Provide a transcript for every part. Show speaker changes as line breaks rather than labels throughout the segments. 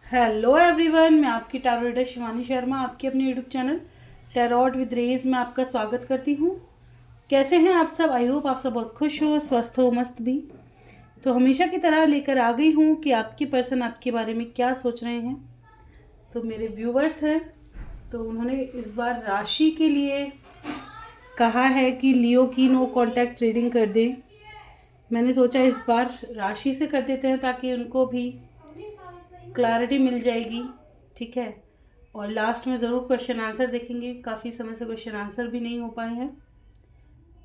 Hello everyone, मैं आपकी tarot reader Shivani Sharma आपके अपने YouTube channel tarot with rays में आपका स्वागत करती हूँ। कैसे हैं आप सब? आई होप आप सब बहुत खुश हो, स्वस्थ हो, मस्त भी। तो हमेशा की तरह लेकर आ गई हूँ कि आपके पर्सन आपके बारे में क्या सोच रहे हैं। तो मेरे व्यूवर्स हैं, तो उन्होंने इस बार राशि के लिए कहा है कि लियो की नो कॉन्टैक्ट रीडिंग कर दें। मैंने सोचा इस बार राशि से कर देते हैं ताकि उनको भी क्लैरिटी मिल जाएगी। ठीक है, और लास्ट में ज़रूर क्वेश्चन आंसर देखेंगे। काफ़ी समय से क्वेश्चन आंसर भी नहीं हो पाए हैं,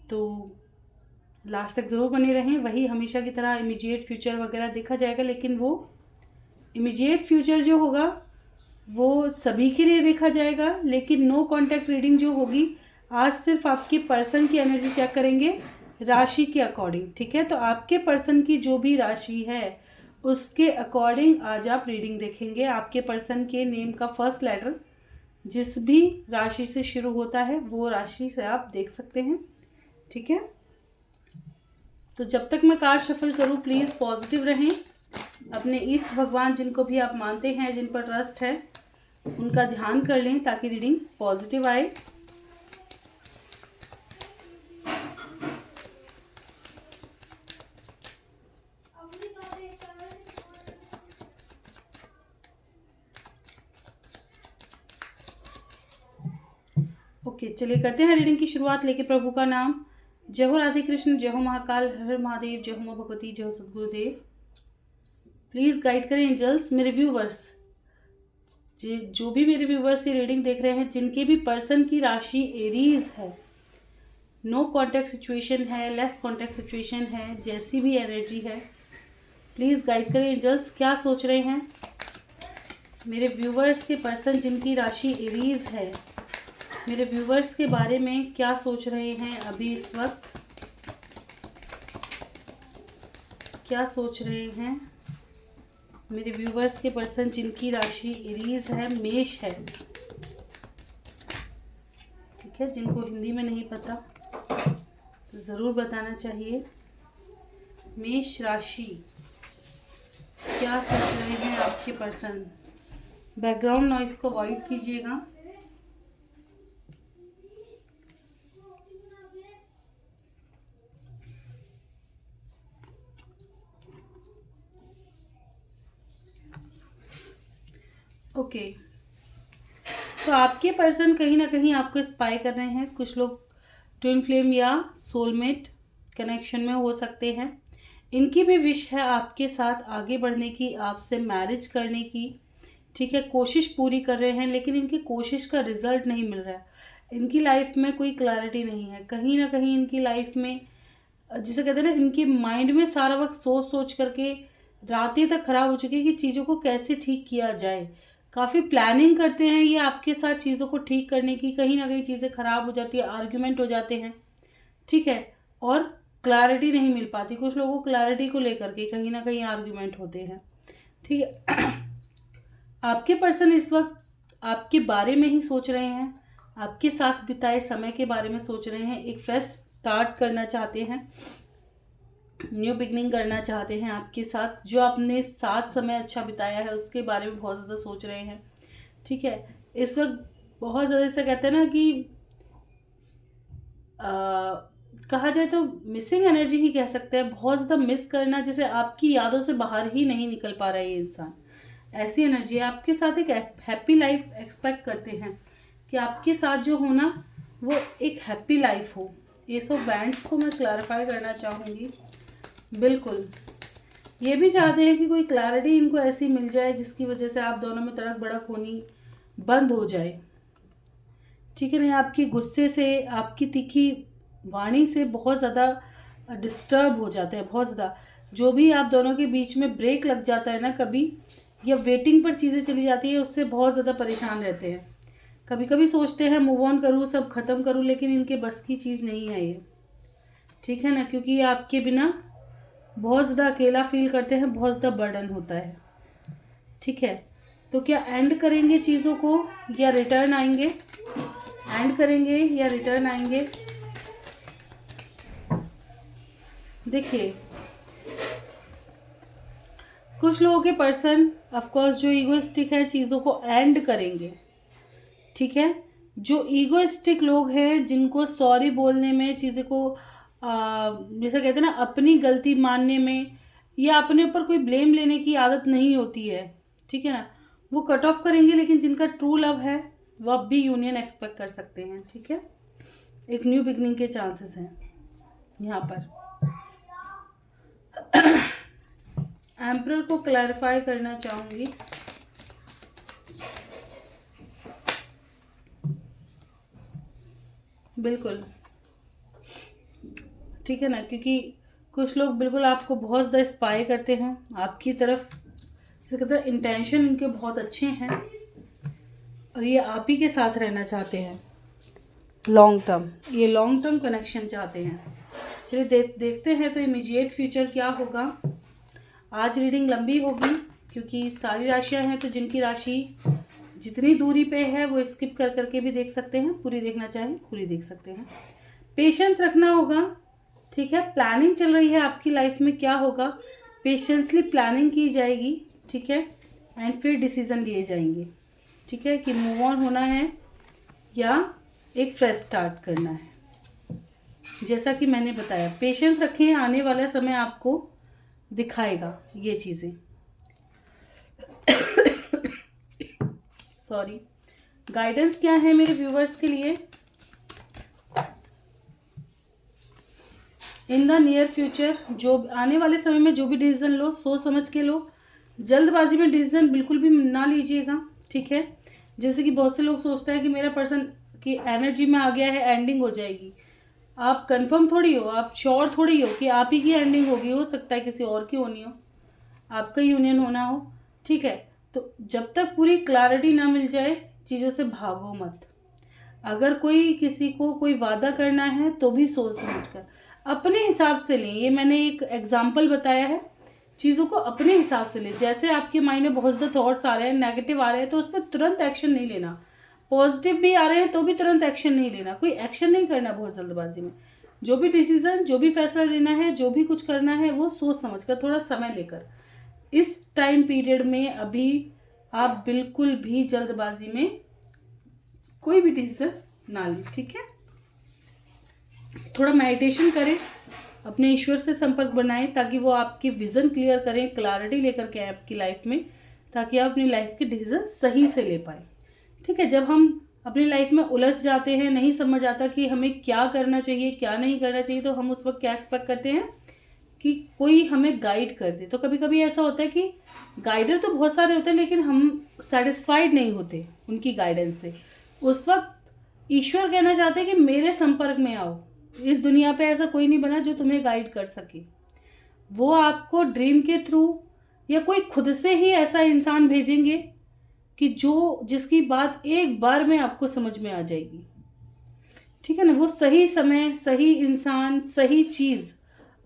तो लास्ट तक ज़रूर बने रहें। वही हमेशा की तरह इमीडिएट फ्यूचर वगैरह देखा जाएगा, लेकिन वो इमीडिएट फ्यूचर जो होगा वो सभी के लिए देखा जाएगा। लेकिन नो कॉन्टैक्ट रीडिंग जो होगी, आज सिर्फ आपके पर्सन की एनर्जी चेक करेंगे राशि के अकॉर्डिंग। ठीक है, तो आपके पर्सन की जो भी राशि है उसके अकॉर्डिंग आज आप रीडिंग देखेंगे। आपके पर्सन के नेम का फर्स्ट लेटर जिस भी राशि से शुरू होता है वो राशि से आप देख सकते हैं। ठीक है, तो जब तक मैं कार्ड शफल करूं प्लीज़ पॉजिटिव रहें। अपने इष्ट भगवान जिनको भी आप मानते हैं, जिन पर ट्रस्ट है, उनका ध्यान कर लें ताकि रीडिंग पॉजिटिव आए। ओके, चलिए करते हैं रीडिंग की शुरुआत। लेके प्रभु का नाम। जय हो राधे कृष्ण, जय हो महाकाल, हर हर महादेव, जय हो मां भगवती, जय हो सदगुरुदेव। प्लीज़ गाइड करें एंजल्स। मेरे व्यूवर्स, जो भी मेरे व्यूवर्स ये रीडिंग देख रहे हैं, जिनके भी पर्सन की राशि एरीज है, नो कॉन्टैक्ट सिचुएशन है, लेस कॉन्टैक्ट सिचुएशन है, जैसी भी एनर्जी है, प्लीज़ गाइड करें एंजल्स। क्या सोच रहे हैं मेरे व्यूवर्स के पर्सन जिनकी राशि एरीज है? मेरे व्यूवर्स के बारे में क्या सोच रहे हैं अभी इस वक्त? क्या सोच रहे हैं मेरे व्यूवर्स के पर्सन जिनकी राशि एरीज है, मेष है? ठीक है, जिनको हिंदी में नहीं पता तो ज़रूर बताना चाहिए। मेष राशि, क्या सोच रहे हैं आपके पर्सन? बैकग्राउंड नॉइस को अवॉइड कीजिएगा। ओके, तो आपके पर्सन कहीं ना कहीं आपको स्पाई कर रहे हैं। कुछ लोग ट्विन फ्लेम या सोलमेट कनेक्शन में हो सकते हैं। इनकी भी विश है आपके साथ आगे बढ़ने की, आपसे मैरिज करने की। ठीक है, कोशिश पूरी कर रहे हैं, लेकिन इनकी कोशिश का रिजल्ट नहीं मिल रहा है। इनकी लाइफ में कोई क्लैरिटी नहीं है। कहीं ना कहीं इनकी लाइफ में, जिसे कहते हैं ना, इनके माइंड में सारा वक्त सोच सोच करके रातें तक खराब हो चुकी है कि चीज़ों को कैसे ठीक किया जाए। काफ़ी प्लानिंग करते हैं ये आपके साथ चीज़ों को ठीक करने की, कहीं ना कहीं चीज़ें खराब हो जाती है, आर्ग्यूमेंट हो जाते हैं। ठीक है, और क्लैरिटी नहीं मिल पाती। कुछ लोगों को क्लैरिटी को लेकर के कहीं ना कहीं आर्ग्यूमेंट होते हैं। ठीक है, आपके पर्सन इस वक्त आपके बारे में ही सोच रहे हैं, आपके साथ बिताए समय के बारे में सोच रहे हैं। एक फ्रेश स्टार्ट करना चाहते हैं, न्यू बिगनिंग करना चाहते हैं आपके साथ। जो आपने साथ समय अच्छा बिताया है उसके बारे में बहुत ज़्यादा सोच रहे हैं। ठीक है, इस वक्त बहुत ज़्यादा, ऐसा कहते हैं ना कि कहा जाए तो मिसिंग एनर्जी ही कह सकते हैं। बहुत ज़्यादा मिस करना, जैसे आपकी यादों से बाहर ही नहीं निकल पा रहा है ये इंसान। ऐसी एनर्जी है। आपके साथ एक हैप्पी लाइफ एक्सपेक्ट करते हैं कि आपके साथ जो होना वो एक हैप्पी लाइफ हो। ये सब बैंड्स को मैं क्लैरिफाई करना चाहूँगी। बिल्कुल, ये भी चाहते हैं कि कोई क्लैरिटी इनको ऐसी मिल जाए जिसकी वजह से आप दोनों में तड़क भड़क होनी बंद हो जाए। ठीक है, नहीं, आपकी गुस्से से, आपकी तीखी वाणी से बहुत ज़्यादा डिस्टर्ब हो जाते हैं, बहुत ज़्यादा। जो भी आप दोनों के बीच में ब्रेक लग जाता है ना कभी, या वेटिंग पर चीज़ें चली जाती है, उससे बहुत ज़्यादा परेशान रहते हैं। कभी कभी सोचते हैं मूव ऑन करूँ, सब ख़त्म करूँ, लेकिन इनके बस की चीज़ नहीं है ये। ठीक है ना, क्योंकि ये आपके बिना बहुत ज़्यादा अकेला फील करते हैं, बहुत ज़्यादा बर्डन होता है। ठीक है, तो क्या एंड करेंगे चीज़ों को या रिटर्न आएंगे? एंड करेंगे या रिटर्न आएंगे? देखिए, कुछ लोगों के पर्सन ऑफकोर्स जो ईगोइस्टिक है चीज़ों को एंड करेंगे, ठीक है। जो ईगोइस्टिक लोग हैं जिनको सॉरी बोलने में, चीज़ों को जैसे कहते हैं ना अपनी गलती मानने में या अपने ऊपर कोई ब्लेम लेने की आदत नहीं होती है, ठीक है ना, वो कट ऑफ करेंगे। लेकिन जिनका ट्रू लव है वो अब भी यूनियन एक्सपेक्ट कर सकते हैं, ठीक है। एक न्यू बिगनिंग के चांसेस हैं यहाँ पर। एम्परर को क्लैरिफाई करना चाहूँगी। बिल्कुल ठीक है ना, क्योंकि कुछ लोग बिल्कुल आपको बहुत ज़्यादा स्पाई करते हैं, आपकी तरफ जैसे कहते हैं इंटेंशन उनके बहुत अच्छे हैं और ये आप ही के साथ रहना चाहते हैं लॉन्ग टर्म, ये लॉन्ग टर्म कनेक्शन चाहते हैं। चलिए देखते हैं तो इमीडिएट फ्यूचर क्या होगा। आज रीडिंग लंबी होगी क्योंकि सारी राशियां हैं, तो जिनकी राशि जितनी दूरी पे है वो स्किप कर करके भी देख सकते हैं, पूरी देखना चाहें पूरी देख सकते हैं। पेशेंस रखना होगा, ठीक है। प्लानिंग चल रही है आपकी लाइफ में, क्या होगा पेशेंसली प्लानिंग की जाएगी, ठीक है, एंड फिर डिसीजन लिए जाएंगे, ठीक है, कि मूव ऑन होना है या एक फ्रेश स्टार्ट करना है। जैसा कि मैंने बताया पेशेंस रखें, आने वाला समय आपको दिखाएगा ये चीज़ें। सॉरी, गाइडेंस क्या है मेरे व्यूवर्स के लिए इन द नियर फ्यूचर। जो आने वाले समय में जो भी डिसीजन लो सोच समझ के लो, जल्दबाजी में डिसीजन बिल्कुल भी ना लीजिएगा, ठीक है। जैसे कि बहुत से लोग सोचते हैं कि मेरा पर्सन की एनर्जी में आ गया है, एंडिंग हो जाएगी। आप कंफर्म थोड़ी हो, आप श्योर थोड़ी हो कि आप ही की एंडिंग होगी, हो सकता है किसी और की होनी हो, आपका यूनियन होना हो, ठीक है। तो जब तक पूरी क्लैरिटी ना मिल जाए चीज़ों से भागो मत। अगर कोई किसी को कोई वादा करना है तो भी सोच समझ कर अपने हिसाब से लें। ये मैंने एक एग्जाम्पल बताया है, चीज़ों को अपने हिसाब से लें। जैसे आपके माइंड में बहुत ज़्यादा थॉट्स आ रहे हैं, नेगेटिव आ रहे हैं, तो उस पर तुरंत एक्शन नहीं लेना। पॉजिटिव भी आ रहे हैं तो भी तुरंत एक्शन नहीं लेना, कोई एक्शन नहीं करना बहुत जल्दबाजी में। जो भी डिसीजन, जो भी फैसला लेना है, जो भी कुछ करना है वो सोच समझ कर, थोड़ा समय लेकर। इस टाइम पीरियड में अभी आप बिल्कुल भी जल्दबाजी में कोई भी डिसीजन ना लें, ठीक है। थोड़ा मेडिटेशन करें, अपने ईश्वर से संपर्क बनाएं ताकि वो आपकी विज़न क्लियर करें, क्लैरिटी लेकर के आए आपकी लाइफ में, ताकि आप अपनी लाइफ के डिसीजन सही से ले पाएँ, ठीक है। जब हम अपनी लाइफ में उलझ जाते हैं, नहीं समझ आता कि हमें क्या करना चाहिए क्या नहीं करना चाहिए, तो हम उस वक्त क्या एक्सपेक्ट करते हैं कि कोई हमें गाइड कर दे। तो कभी कभी ऐसा होता है कि गाइडर तो बहुत सारे होते हैं लेकिन हम सेटिस्फाइड नहीं होते उनकी गाइडेंस से। उस वक्त ईश्वर कहना चाहते हैं कि मेरे संपर्क में आओ। इस दुनिया पे ऐसा कोई नहीं बना जो तुम्हें गाइड कर सके। वो आपको ड्रीम के थ्रू या कोई खुद से ही ऐसा इंसान भेजेंगे कि जिसकी बात एक बार में आपको समझ में आ जाएगी, ठीक है ना। वो सही समय, सही इंसान, सही चीज़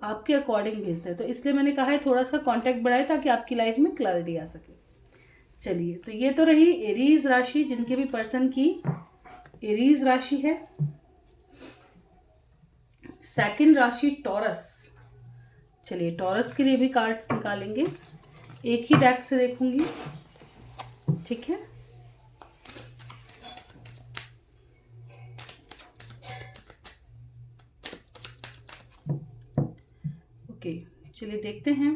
आपके अकॉर्डिंग भेजते हैं। तो इसलिए मैंने कहा है थोड़ा सा कांटेक्ट बढ़ाए ताकि आपकी लाइफ में क्लैरिटी आ सके। चलिए, तो ये तो रही एरीज राशि, जिनके भी पर्सन की एरीज राशि है। सेकंड राशि टॉरस। चलिए, टॉरस के लिए भी कार्ड्स निकालेंगे, एक ही डेक से देखूंगी, ठीक है। ओके, चलिए देखते हैं।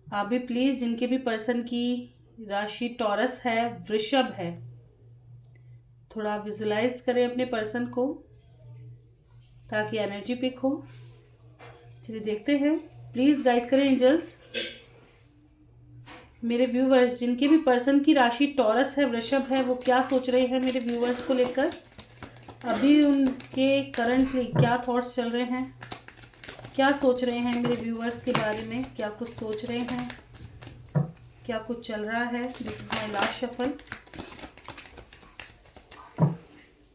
आप भी प्लीज, जिनके भी पर्सन की राशि टॉरस है, वृषभ है, थोड़ा विजुलाइज करें अपने पर्सन को ताकि एनर्जी पिक हो। चलिए देखते हैं, प्लीज गाइड करें एंजल्स। मेरे व्यूवर्स, जिनके भी पर्सन की राशि टॉरस है, वृषभ है, वो क्या सोच रहे हैं मेरे व्यूवर्स को लेकर, अभी उनके करंटली क्या थॉट्स चल रहे हैं, क्या सोच रहे हैं मेरे व्यूवर्स के बारे में, क्या कुछ सोच रहे हैं, क्या कुछ चल रहा है। This is my last shuffle.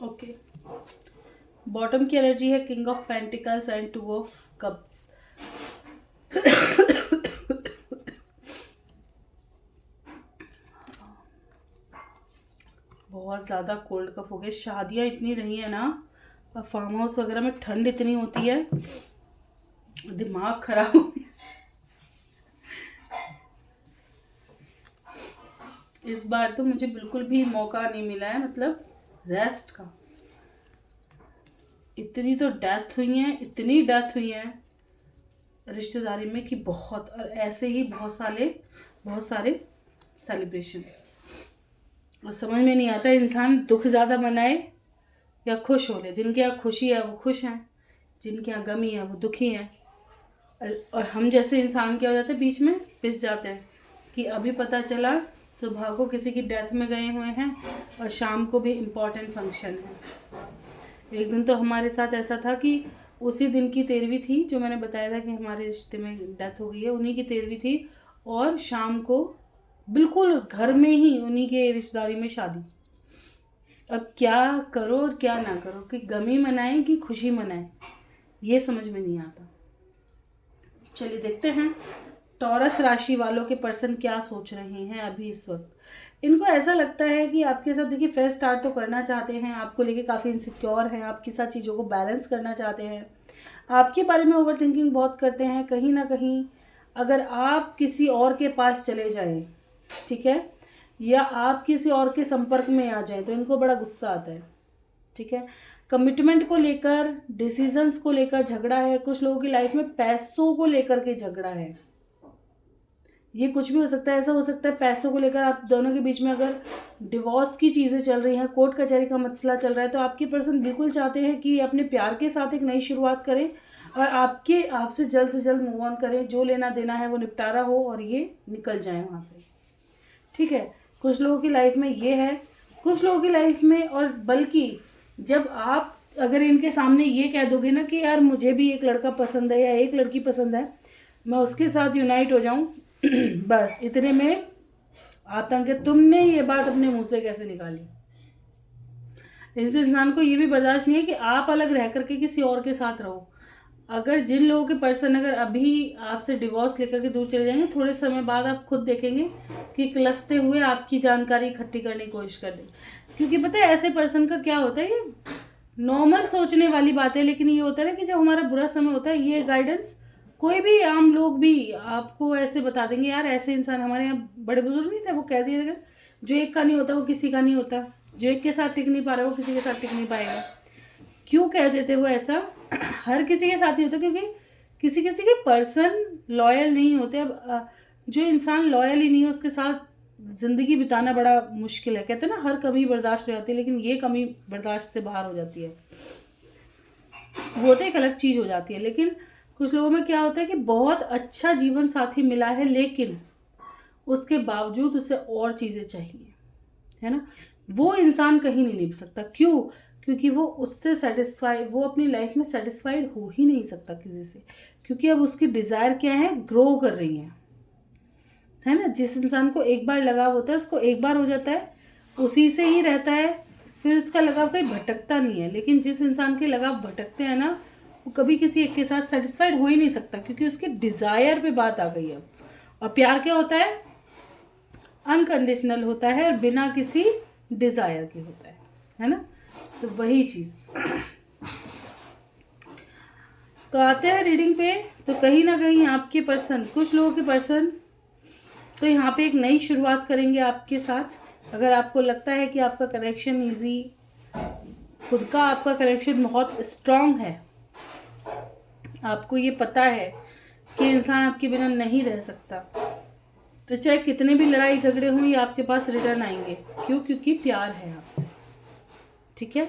Okay, bottom की एनर्जी है king of pentacles and two of cups. बहुत ज़्यादा कोल्ड कफ हो गया। शादियाँ इतनी रही है ना, और फार्म हाउस वगैरह में ठंड इतनी होती है, दिमाग खराब हो गया। इस बार तो मुझे बिल्कुल भी मौका नहीं मिला है, मतलब रेस्ट का। इतनी तो डेथ हुई है, इतनी डेथ हुई है रिश्तेदारी में कि बहुत, और ऐसे ही बहुत सारे सेलिब्रेशन। और समझ में नहीं आता इंसान दुख ज़्यादा मनाए या खुश हो ले। जिनके यहाँ खुशी है वो खुश हैं, जिनके यहाँ गमी है वो दुखी हैं। और हम जैसे इंसान क्या हो जाते हैं, बीच में पिस जाते हैं कि अभी पता चला सुबह को किसी की डेथ में गए हुए हैं और शाम को भी इम्पोर्टेंट फंक्शन है। एक दिन तो हमारे साथ ऐसा था कि उसी दिन की 13वीं थी, जो मैंने बताया था कि हमारे रिश्ते में डेथ हो गई है, उन्हीं की 13वीं थी, और शाम को बिल्कुल घर में ही उन्हीं के रिश्तेदारी में शादी। अब क्या करो और क्या ना करो, कि गमी मनाएं कि खुशी मनाएं, ये समझ में नहीं आता। चलिए देखते हैं टॉरस राशि वालों के पर्सन क्या सोच रहे हैं अभी इस वक्त। इनको ऐसा लगता है कि आपके साथ, देखिए, फ्रेश स्टार्ट तो करना चाहते हैं, आपको लेके काफ़ी इनसिक्योर हैं, आपके साथ चीज़ों को बैलेंस करना चाहते हैं, आपके बारे में ओवर थिंकिंग बहुत करते हैं। कहीं ना कहीं अगर आप किसी और के पास चले जाएं, ठीक है, या आप किसी और के संपर्क में आ जाएं, तो इनको बड़ा गुस्सा आता है, ठीक है। कमिटमेंट को लेकर, डिसीजंस को लेकर झगड़ा है। कुछ लोगों की लाइफ में पैसों को लेकर के झगड़ा है। ये कुछ भी हो सकता है, ऐसा हो सकता है पैसों को लेकर आप दोनों के बीच में अगर डिवोर्स की चीज़ें चल रही हैं, कोर्ट कचहरी का मसला चल रहा है, तो आपके पर्सन बिल्कुल चाहते हैं कि अपने प्यार के साथ एक नई शुरुआत करें और आपसे जल्द से जल्द मूव ऑन करें। जो लेना देना है वो निपटारा हो और ये निकल जाए वहाँ से, ठीक है। कुछ लोगों की लाइफ में ये है, कुछ लोगों की लाइफ में, और बल्कि जब आप अगर इनके सामने ये कह दोगे ना कि यार मुझे भी एक लड़का पसंद है या एक लड़की पसंद है, मैं उसके साथ यूनाइट हो जाऊं, बस इतने में आतंक है। तुमने ये बात अपने मुंह से कैसे निकाली? इस इंसान को ये भी बर्दाश्त नहीं है कि आप अलग रह करके किसी और के साथ रहो। अगर जिन लोगों के पर्सन अगर अभी आपसे डिवोर्स लेकर के दूर चले जाएंगे, थोड़े समय बाद आप खुद देखेंगे कि कलसते हुए आपकी जानकारी इकट्ठी करने की कोशिश कर देंगे। क्योंकि पता है ऐसे पर्सन का क्या होता है, ये नॉर्मल सोचने वाली बात है, लेकिन ये होता है ना कि जब हमारा बुरा समय होता है, ये गाइडेंस कोई भी आम लोग भी आपको ऐसे बता देंगे। यार ऐसे इंसान हमारे यहाँ बड़े बुजुर्ग नहीं थे, वो कह दिए, जो एक का नहीं होता वो किसी का नहीं होता, जो एक के साथ टिक नहीं पा रहा वो किसी के साथ टिक नहीं पाएगा। क्यों कह देते वो ऐसा? हर किसी के साथ ही होता, क्योंकि किसी किसी के पर्सन लॉयल नहीं होते। अब जो इंसान लॉयल ही नहीं है उसके साथ ज़िंदगी बिताना बड़ा मुश्किल है। कहते हैं ना, हर कमी बर्दाश्त हो जाती है, लेकिन ये कमी बर्दाश्त से बाहर हो जाती है, वो तो एक अलग चीज़ हो जाती है। लेकिन कुछ लोगों में क्या होता है कि बहुत अच्छा जीवन साथी मिला है, लेकिन उसके बावजूद उसे और चीज़ें चाहिए, है ना। वो इंसान कहीं नहीं निभ सकता। क्यों? क्योंकि वो उससे सेटिस्फाइड, वो अपनी लाइफ में सेटिस्फाइड हो ही नहीं सकता किसी से, क्योंकि अब उसकी डिज़ायर क्या है, ग्रो कर रही है ना। जिस इंसान को एक बार लगाव होता है, उसको एक बार हो जाता है, उसी से ही रहता है, फिर उसका लगाव कहीं भटकता नहीं है। लेकिन जिस इंसान के लगाव भटकते हैं ना, वो कभी किसी एक के साथ सेटिस्फाइड हो ही नहीं सकता, क्योंकि उसके डिज़ायर पे बात आ गई है। और प्यार क्या होता है? अनकंडीशनल होता है और बिना किसी डिज़ायर के होता है ना। तो वही चीज़। तो आते हैं रीडिंग पे। तो कहीं ना कहीं आपके पर्सन, कुछ लोगों के पर्सन तो यहाँ पे एक नई शुरुआत करेंगे आपके साथ। अगर आपको लगता है कि आपका कनेक्शन ईजी, खुद का आपका कनेक्शन बहुत स्ट्रॉन्ग है, आपको ये पता है कि इंसान आपके बिना नहीं रह सकता, तो चाहे कितने भी लड़ाई झगड़े हों, ये आपके पास रिटर्न आएंगे। क्यों? क्योंकि प्यार है आपसे, ठीक है।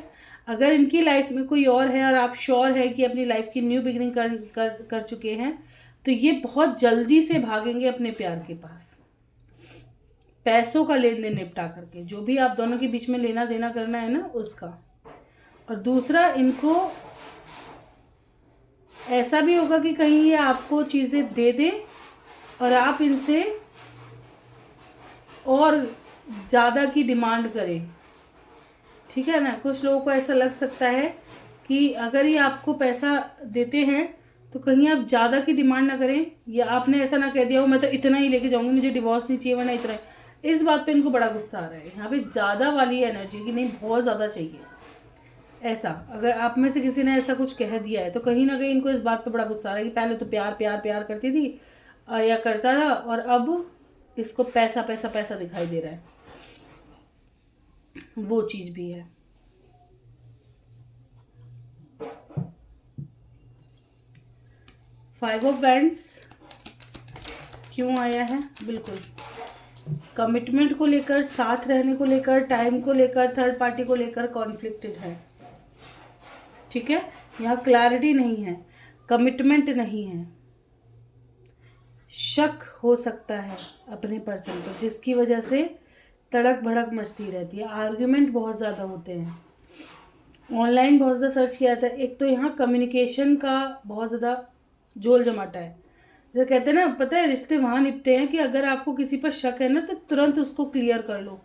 अगर इनकी लाइफ में कोई और है और आप श्योर है कि अपनी लाइफ की न्यू बिगिनिंग कर चुके हैं, तो ये बहुत जल्दी से भागेंगे अपने प्यार के पास, पैसों का लेन देन निपटा करके, जो भी आप दोनों के बीच में लेना देना करना है ना उसका। और दूसरा, इनको ऐसा भी होगा कि कहीं ये आपको चीज़ें दे दें और आप इनसे और ज़्यादा की डिमांड करें, ठीक है ना। कुछ लोगों को ऐसा लग सकता है कि अगर ये आपको पैसा देते हैं तो कहीं आप ज़्यादा की डिमांड ना करें, या आपने ऐसा ना कह दिया हो मैं तो इतना ही लेके जाऊंगी, मुझे डिवोर्स नहीं चाहिए, वरना इतना। इस बात पे इनको बड़ा गुस्सा आ रहा है। यहाँ पे ज़्यादा वाली एनर्जी कि नहीं, बहुत ज़्यादा चाहिए। ऐसा अगर आप में से किसी ने ऐसा कुछ कह दिया है, तो कहीं ना कहीं इनको इस बात पे बड़ा गुस्सा आ रहा है कि पहले तो प्यार प्यार प्यार करती थी या करता था, और अब इसको पैसा पैसा पैसा दिखाई दे रहा है। वो चीज़ भी है। फाइव ऑफ बैंड्स क्यों आया है? बिल्कुल कमिटमेंट को लेकर, साथ रहने को लेकर, टाइम को लेकर, थर्ड पार्टी को लेकर कॉन्फ्लिक्टेड है। ठीक है, यहाँ क्लैरिटी नहीं है, कमिटमेंट नहीं है, शक हो सकता है अपने पर्सन पर, जिसकी वजह से तड़क भड़क मचती रहती है, आर्ग्यूमेंट बहुत ज़्यादा होते हैं। ऑनलाइन बहुत ज़्यादा सर्च किया था। एक तो यहाँ कम्युनिकेशन का बहुत ज़्यादा जोल जमाटा है। जैसे कहते हैं ना, पता है रिश्ते वहाँ निपटे हैं कि अगर आपको किसी पर शक है ना तो तुरंत उसको क्लियर कर लो।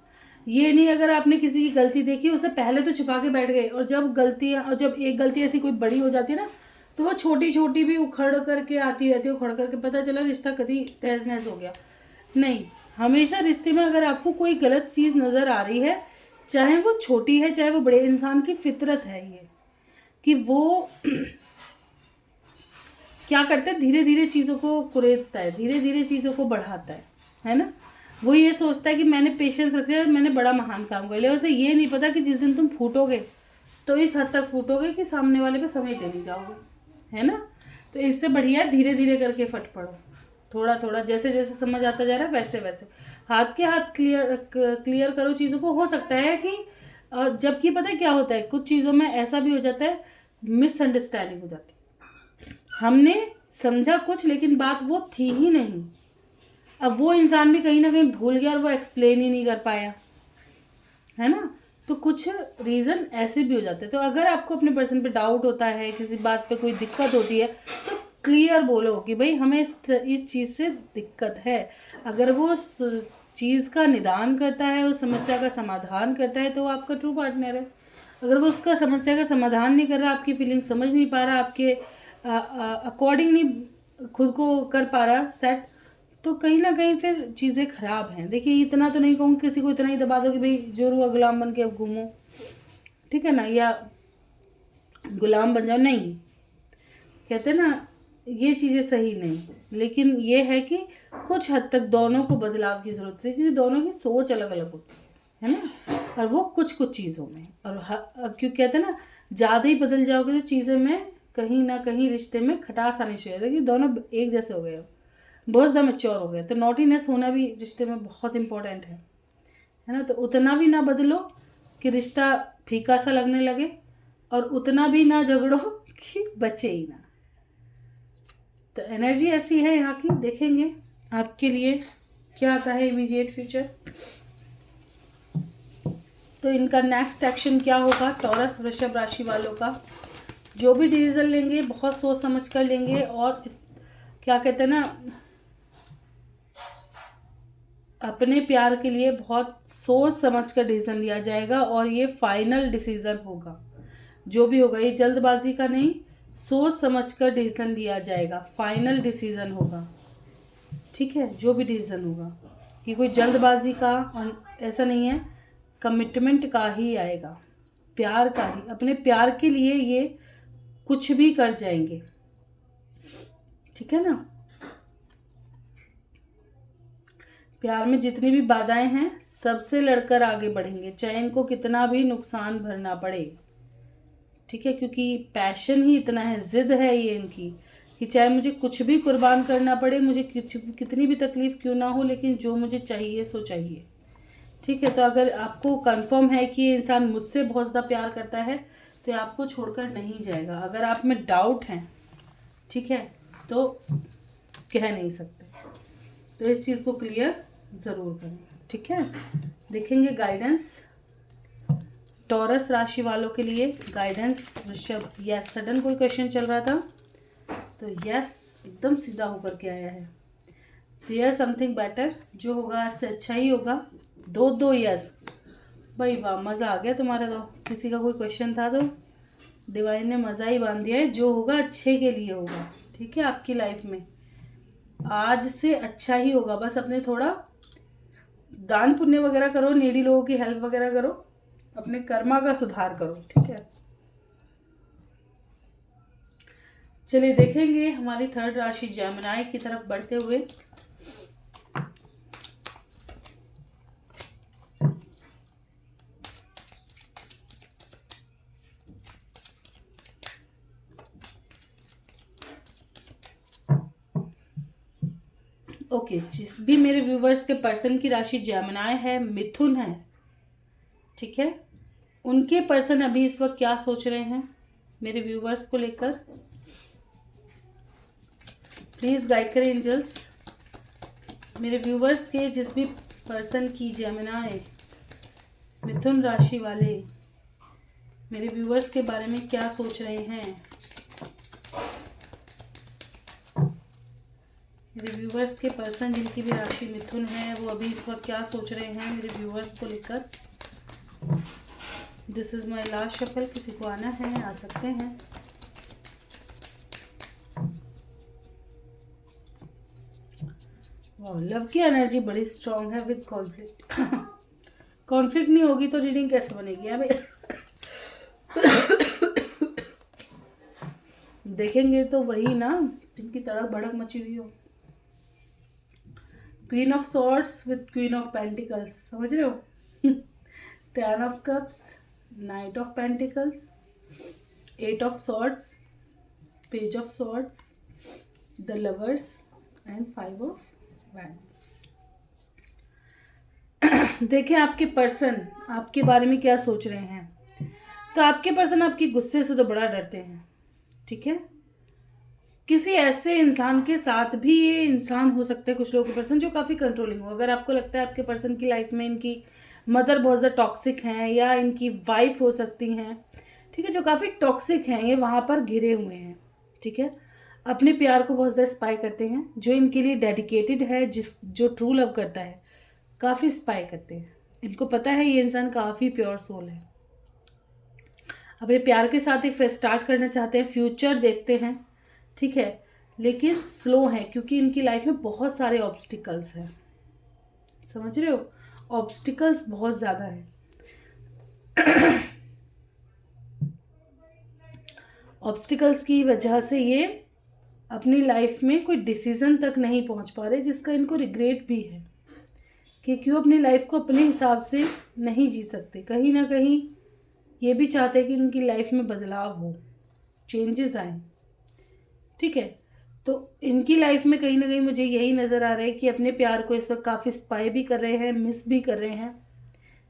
ये नहीं अगर आपने किसी की गलती देखी उसे पहले तो छिपा के बैठ गए, और जब एक गलती ऐसी कोई बड़ी हो जाती है ना तो वो छोटी छोटी भी उखड़ करके आती रहती है, उखड़ करके पता चला रिश्ता कभी तहस नहस हो गया। नहीं, हमेशा रिश्ते में अगर आपको कोई गलत चीज़ नज़र आ रही है, चाहे वो छोटी है चाहे वो बड़े, इंसान की फितरत है ये कि वो क्या करता है, धीरे धीरे चीज़ों को कुरेदता है, धीरे धीरे चीज़ों को बढ़ाता है ना। वो ये सोचता है कि मैंने पेशेंस रख लिया, मैंने बड़ा महान काम कर लिया। उसे ये नहीं पता कि जिस दिन तुम फूटोगे तो इस हद तक फूटोगे कि सामने वाले पे समेटे नहीं जाओगे, है ना। तो इससे बढ़िया धीरे धीरे करके फट पड़ो, थोड़ा थोड़ा, जैसे जैसे समझ आता जा रहा है वैसे वैसे हाथ के हाथ क्लियर करो चीज़ों को। हो सकता है कि जबकि पता है क्या होता है, कुछ चीज़ों में ऐसा भी हो जाता है, मिसअंडरस्टैंडिंग हो जाती है। हमने समझा कुछ लेकिन बात वो थी ही नहीं। अब वो इंसान भी कहीं ना कहीं भूल गया और वो एक्सप्लेन ही नहीं कर पाया, है ना। तो कुछ रीज़न ऐसे भी हो जाते हैं। तो अगर आपको अपने पर्सन पे डाउट होता है, किसी बात पे कोई दिक्कत होती है, तो क्लियर बोलो कि भाई हमें इस चीज़ से दिक्कत है। अगर वो उस चीज़ का निदान करता है, उस समस्या का समाधान करता है, तो वो आपका ट्रू पार्टनर है। अगर वो उसका समस्या का समाधान नहीं कर रहा, आपकी फीलिंग समझ नहीं पा रहा, आपके अकॉर्डिंग नहीं खुद को कर पा रहा सेट, तो कहीं ना कहीं फिर चीज़ें ख़राब हैं। देखिए, इतना तो नहीं कहूँ किसी को इतना ही दबा दो कि भाई जोर हुआ गुलाम बन के अब घूमो, ठीक है ना, या गुलाम बन जाओ, नहीं। कहते हैं ना, ये चीज़ें सही नहीं। लेकिन ये है कि कुछ हद तक दोनों को बदलाव की ज़रूरत है, क्योंकि दोनों की सोच अलग अलग होती है ना। और वो कुछ चीज़ों में, और क्यों कहते हैं ना, ज़्यादा ही बदल जाओगे तो चीज़ें में कहीं ना कहीं रिश्ते में खटास आनी चाहिए कि दोनों एक जैसे हो गए, अब बहुत ज़्यादा मैच्योर हो गए। तो नॉटीनेस होना भी रिश्ते में बहुत इंपॉर्टेंट है ना। तो उतना भी ना बदलो कि रिश्ता फीका सा लगने लगे, और उतना भी ना झगड़ो कि बचे ही ना। तो एनर्जी ऐसी है यहाँ की। देखेंगे आपके लिए क्या आता है इमीडिएट फ्यूचर। तो इनका नेक्स्ट एक्शन क्या होगा, टॉरस वृषभ राशि वालों का। जो भी डिसीजन लेंगे बहुत सोच समझ कर लेंगे, और क्या कहते हैं ना, अपने प्यार के लिए बहुत सोच समझ कर डिसीजन लिया जाएगा, और ये फाइनल डिसीजन होगा। जो भी होगा ये जल्दबाजी का नहीं, सोच समझ कर डिसीजन लिया जाएगा, फाइनल डिसीजन होगा, ठीक है। जो भी डिसीजन होगा ये कोई जल्दबाजी का और ऐसा नहीं है, कमिटमेंट का ही आएगा, प्यार का ही। अपने प्यार के लिए ये कुछ भी कर जाएंगे, ठीक है ना। प्यार में जितनी भी बाधाएं हैं सबसे लड़कर आगे बढ़ेंगे, चाहे इनको कितना भी नुकसान भरना पड़े, ठीक है। क्योंकि पैशन ही इतना है, जिद है ये इनकी, कि चाहे मुझे कुछ भी कुर्बान करना पड़े, मुझे कितनी भी तकलीफ क्यों ना हो, लेकिन जो मुझे चाहिए सो चाहिए, ठीक है। तो अगर आपको कंफर्म है कि ये इंसान मुझसे बहुत ज़्यादा प्यार करता है तो ये आपको छोड़कर नहीं जाएगा। अगर आप में डाउट है, ठीक है, तो कह नहीं सकते, तो इस चीज़ को क्लियर ज़रूर करें, ठीक है। देखेंगे गाइडेंस टॉरस राशि वालों के लिए, गाइडेंस वृषभ। यस, सडन कोई क्वेश्चन चल रहा था तो यस एकदम सीधा होकर के आया है। देयर समथिंग बेटर, जो होगा आज से अच्छा ही होगा। दो यस भाई, वाह, मज़ा आ गया तुम्हारा। तो किसी का कोई क्वेश्चन था तो डिवाइन ने मज़ा ही बांध दिया है। जो होगा अच्छे के लिए होगा, ठीक है। आपकी लाइफ में आज से अच्छा ही होगा। बस अपने थोड़ा दान पुण्य वगैरह करो, नीडी लोगों की हेल्प वगैरह करो, अपने कर्मा का सुधार करो, ठीक है। चलिए देखेंगे हमारी थर्ड राशि जेमिनी की तरफ बढ़ते हुए। ओके, जिस भी मेरे व्यूवर्स के पर्सन की राशि जेमिनी है, मिथुन है, ठीक है, उनके पर्सन अभी इस वक्त क्या सोच रहे हैं मेरे व्यूवर्स को लेकर, प्लीज़ गाइड करें एंजल्स। मेरे व्यूवर्स के जिस भी पर्सन की जेमिनी मिथुन राशि वाले मेरे व्यूवर्स के बारे में क्या सोच रहे हैं, मेरे व्यूवर्स के पर्सन जिनकी भी राशि मिथुन है वो अभी इस वक्त क्या सोच रहे हैं मेरे व्यूवर्स को लेकर। This is my last shuffle, किसी को आना है आ सकते हैं। वाह, लव की एनर्जी बड़ी स्ट्रांग है विद कॉन्फ्लिक्ट। कॉन्फ्लिक्ट नहीं होगी तो रीडिंग कैसे बनेगी है भाई। देखेंगे तो वही ना जिनकी तड़क भड़क मची हुई हो। Queen of swords with queen of pentacles, समझ रहे हो। 10 of cups, night of pentacles, 8 of swords, page of swords, the lovers and 5 of wands. देखिए आपके पर्सन आपके बारे में क्या सोच रहे हैं। तो आपके पर्सन आपके गुस्से से तो बड़ा डरते हैं, ठीक है। किसी ऐसे इंसान के साथ भी ये इंसान हो सकता है, कुछ लोगों के पर्सन जो काफ़ी कंट्रोलिंग हो। अगर आपको लगता है आपके पर्सन की लाइफ में इनकी मदर बहुत ज़्यादा टॉक्सिक हैं या इनकी वाइफ हो सकती हैं, ठीक है, जो काफ़ी टॉक्सिक हैं, ये वहाँ पर घिरे हुए हैं, ठीक है। अपने प्यार को बहुत ज़्यादा स्पाई करते हैं। जो इनके लिए डेडिकेटेड है, जो ट्रू लव करता है, काफ़ी स्पाई करते हैं। इनको पता है ये इंसान काफ़ी प्योर सोल है। अपने प्यार के साथ एक फेस स्टार्ट करना चाहते हैं, फ्यूचर देखते हैं, ठीक है, लेकिन स्लो है क्योंकि इनकी लाइफ में बहुत सारे ऑब्स्टिकल्स हैं, समझ रहे हो, ऑब्स्टिकल्स बहुत ज़्यादा है। ऑब्स्टिकल्स की वजह से ये अपनी लाइफ में कोई डिसीज़न तक नहीं पहुंच पा रहे, जिसका इनको रिग्रेट भी है कि क्यों अपनी लाइफ को अपने हिसाब से नहीं जी सकते। कहीं ना कहीं ये भी चाहते हैं कि इनकी लाइफ में बदलाव हो, चेंजेस आए, ठीक है। तो इनकी लाइफ में कहीं ना कहीं मुझे यही नज़र आ रहा है कि अपने प्यार को इस वक्त काफ़ी स्पाई भी कर रहे हैं, मिस भी कर रहे हैं,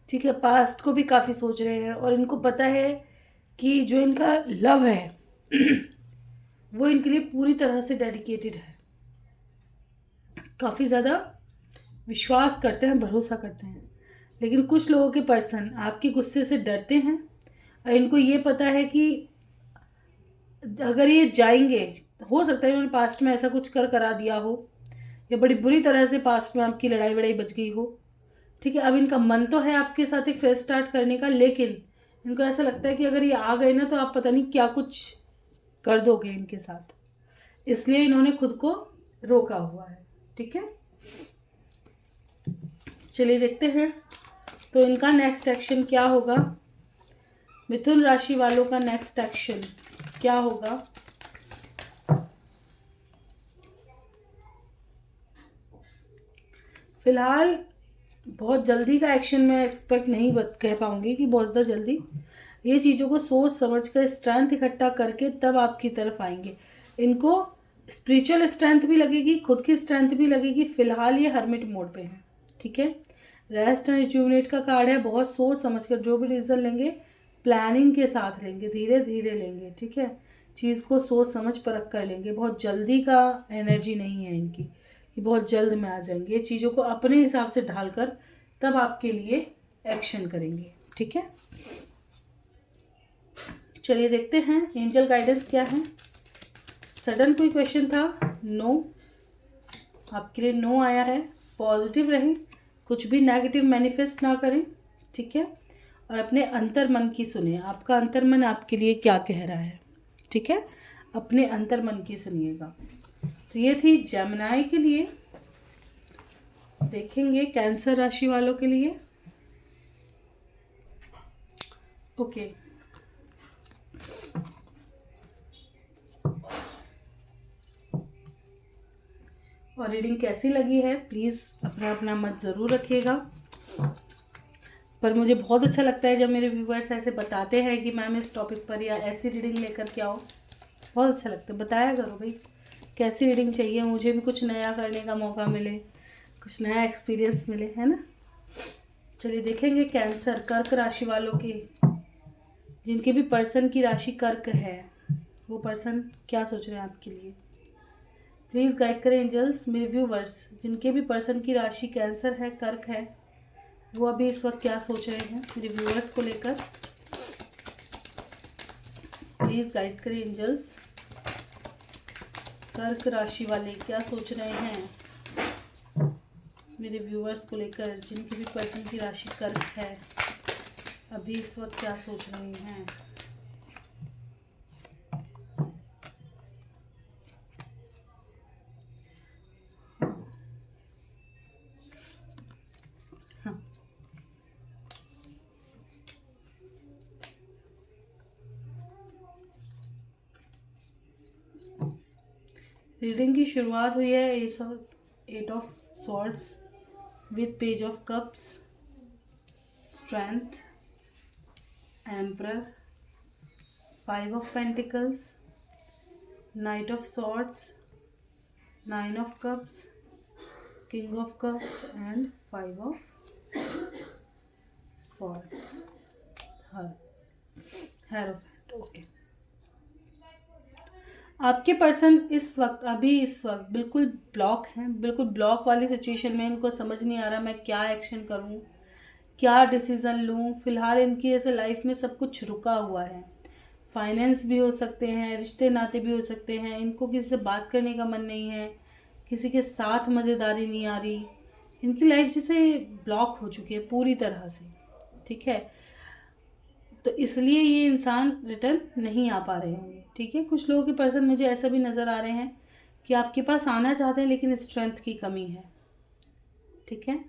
ठीक है। पास्ट को भी काफ़ी सोच रहे हैं और इनको पता है कि जो इनका लव है वो इनके लिए पूरी तरह से डेडिकेटेड है। काफ़ी ज़्यादा विश्वास करते हैं, भरोसा करते हैं। लेकिन कुछ लोगों के पर्सन आपके गुस्से से डरते हैं और इनको ये पता है कि अगर ये जाएंगे, हो सकता है उन्होंने पास्ट में ऐसा कुछ करा दिया हो या बड़ी बुरी तरह से पास्ट में आपकी लड़ाई वड़ाई बच गई हो, ठीक है। अब इनका मन तो है आपके साथ एक फेस स्टार्ट करने का, लेकिन इनको ऐसा लगता है कि अगर ये आ गए ना तो आप पता नहीं क्या कुछ कर दोगे इनके साथ, इसलिए इन्होंने खुद को रोका हुआ है, ठीक है। चलिए देखते हैं तो इनका नेक्स्ट एक्शन क्या होगा। मिथुन राशि वालों का नेक्स्ट एक्शन क्या होगा। फिलहाल बहुत जल्दी का एक्शन मैं एक्सपेक्ट नहीं कह पाऊंगी कि बहुत ज़्यादा जल्दी। ये चीज़ों को सोच समझ कर स्ट्रेंथ इकट्ठा करके तब आपकी तरफ आएंगे। इनको स्पिरिचुअल स्ट्रेंथ भी लगेगी, खुद की स्ट्रेंथ भी लगेगी। फिलहाल ये हर्मिट मोड पे हैं, ठीक है। रेस्ट एंड रिजुविनेट का कार्ड है। बहुत सोच समझ कर जो भी डिसीजन लेंगे प्लानिंग के साथ लेंगे, धीरे धीरे लेंगे, ठीक है। चीज़ को सोच समझ परख कर लेंगे। बहुत जल्दी का एनर्जी नहीं है इनकी कि बहुत जल्द में आ जाएंगे। ये चीज़ों को अपने हिसाब से ढालकर तब आपके लिए एक्शन करेंगे, ठीक है। चलिए देखते हैं एंजल गाइडेंस क्या है। सडन कोई क्वेश्चन था, नो, आपके लिए नो आया है। पॉजिटिव रहें, कुछ भी नेगेटिव मैनिफेस्ट ना करें, ठीक है। और अपने अंतर मन की सुनिए, आपका अंतर मन आपके लिए क्या कह रहा है, ठीक है। अपने अंतर मन की सुनिएगा। तो ये थी जेमिनी के लिए। देखेंगे कैंसर राशि वालों के लिए। ओके, और रीडिंग कैसी लगी है प्लीज़ अपना अपना मत ज़रूर रखिएगा। पर मुझे बहुत अच्छा लगता है जब मेरे व्यूवर्स ऐसे बताते हैं कि मैम इस टॉपिक पर या ऐसी रीडिंग लेकर के आओ, बहुत अच्छा लगता है। बताया करो भाई, कैसी रीडिंग चाहिए, मुझे भी कुछ नया करने का मौका मिले, कुछ नया एक्सपीरियंस मिले, है ना। चलिए देखेंगे कैंसर कर्क राशि वालों के, जिनके भी पर्सन की राशि कर्क है, वो पर्सन क्या सोच रहे हैं आपके लिए। प्लीज़ गाइड करें एंजल्स। मेरे व्यूवर्स जिनके भी पर्सन की राशि कैंसर है, कर्क है, वो अभी इस वक्त क्या सोच रहे हैं मेरे व्यूवर्स को लेकर। प्लीज़ गाइड करें एंजल्स। कर्क राशि वाले क्या सोच रहे हैं मेरे व्यूवर्स को लेकर, जिनकी भी पर्सन की राशि कर्क है, अभी इस वक्त क्या सोच रहे हैं। हाँ, रीडिंग की शुरुआत हुई है eight of swords with page of cups, strength, emperor, 5 of pentacles, knight of swords, 9 of cups, king of cups and 5 of swords, hierophant. Okay, आपके पर्सन इस वक्त बिल्कुल ब्लॉक हैं, बिल्कुल ब्लॉक वाली सिचुएशन में। इनको समझ नहीं आ रहा मैं क्या एक्शन करूं, क्या डिसीज़न लूं। फिलहाल इनकी ऐसे लाइफ में सब कुछ रुका हुआ है। फाइनेंस भी हो सकते हैं, रिश्ते नाते भी हो सकते हैं। इनको किसी से बात करने का मन नहीं है, किसी के साथ मज़ेदारी नहीं आ रही। इनकी लाइफ जैसे ब्लॉक हो चुकी है पूरी तरह से, ठीक है। तो इसलिए ये इंसान रिटर्न नहीं आ पा रहे होंगे, ठीक है। कुछ लोगों के पर्सन मुझे ऐसा भी नज़र आ रहे हैं कि आपके पास आना चाहते हैं लेकिन स्ट्रेंथ की कमी है, ठीक है।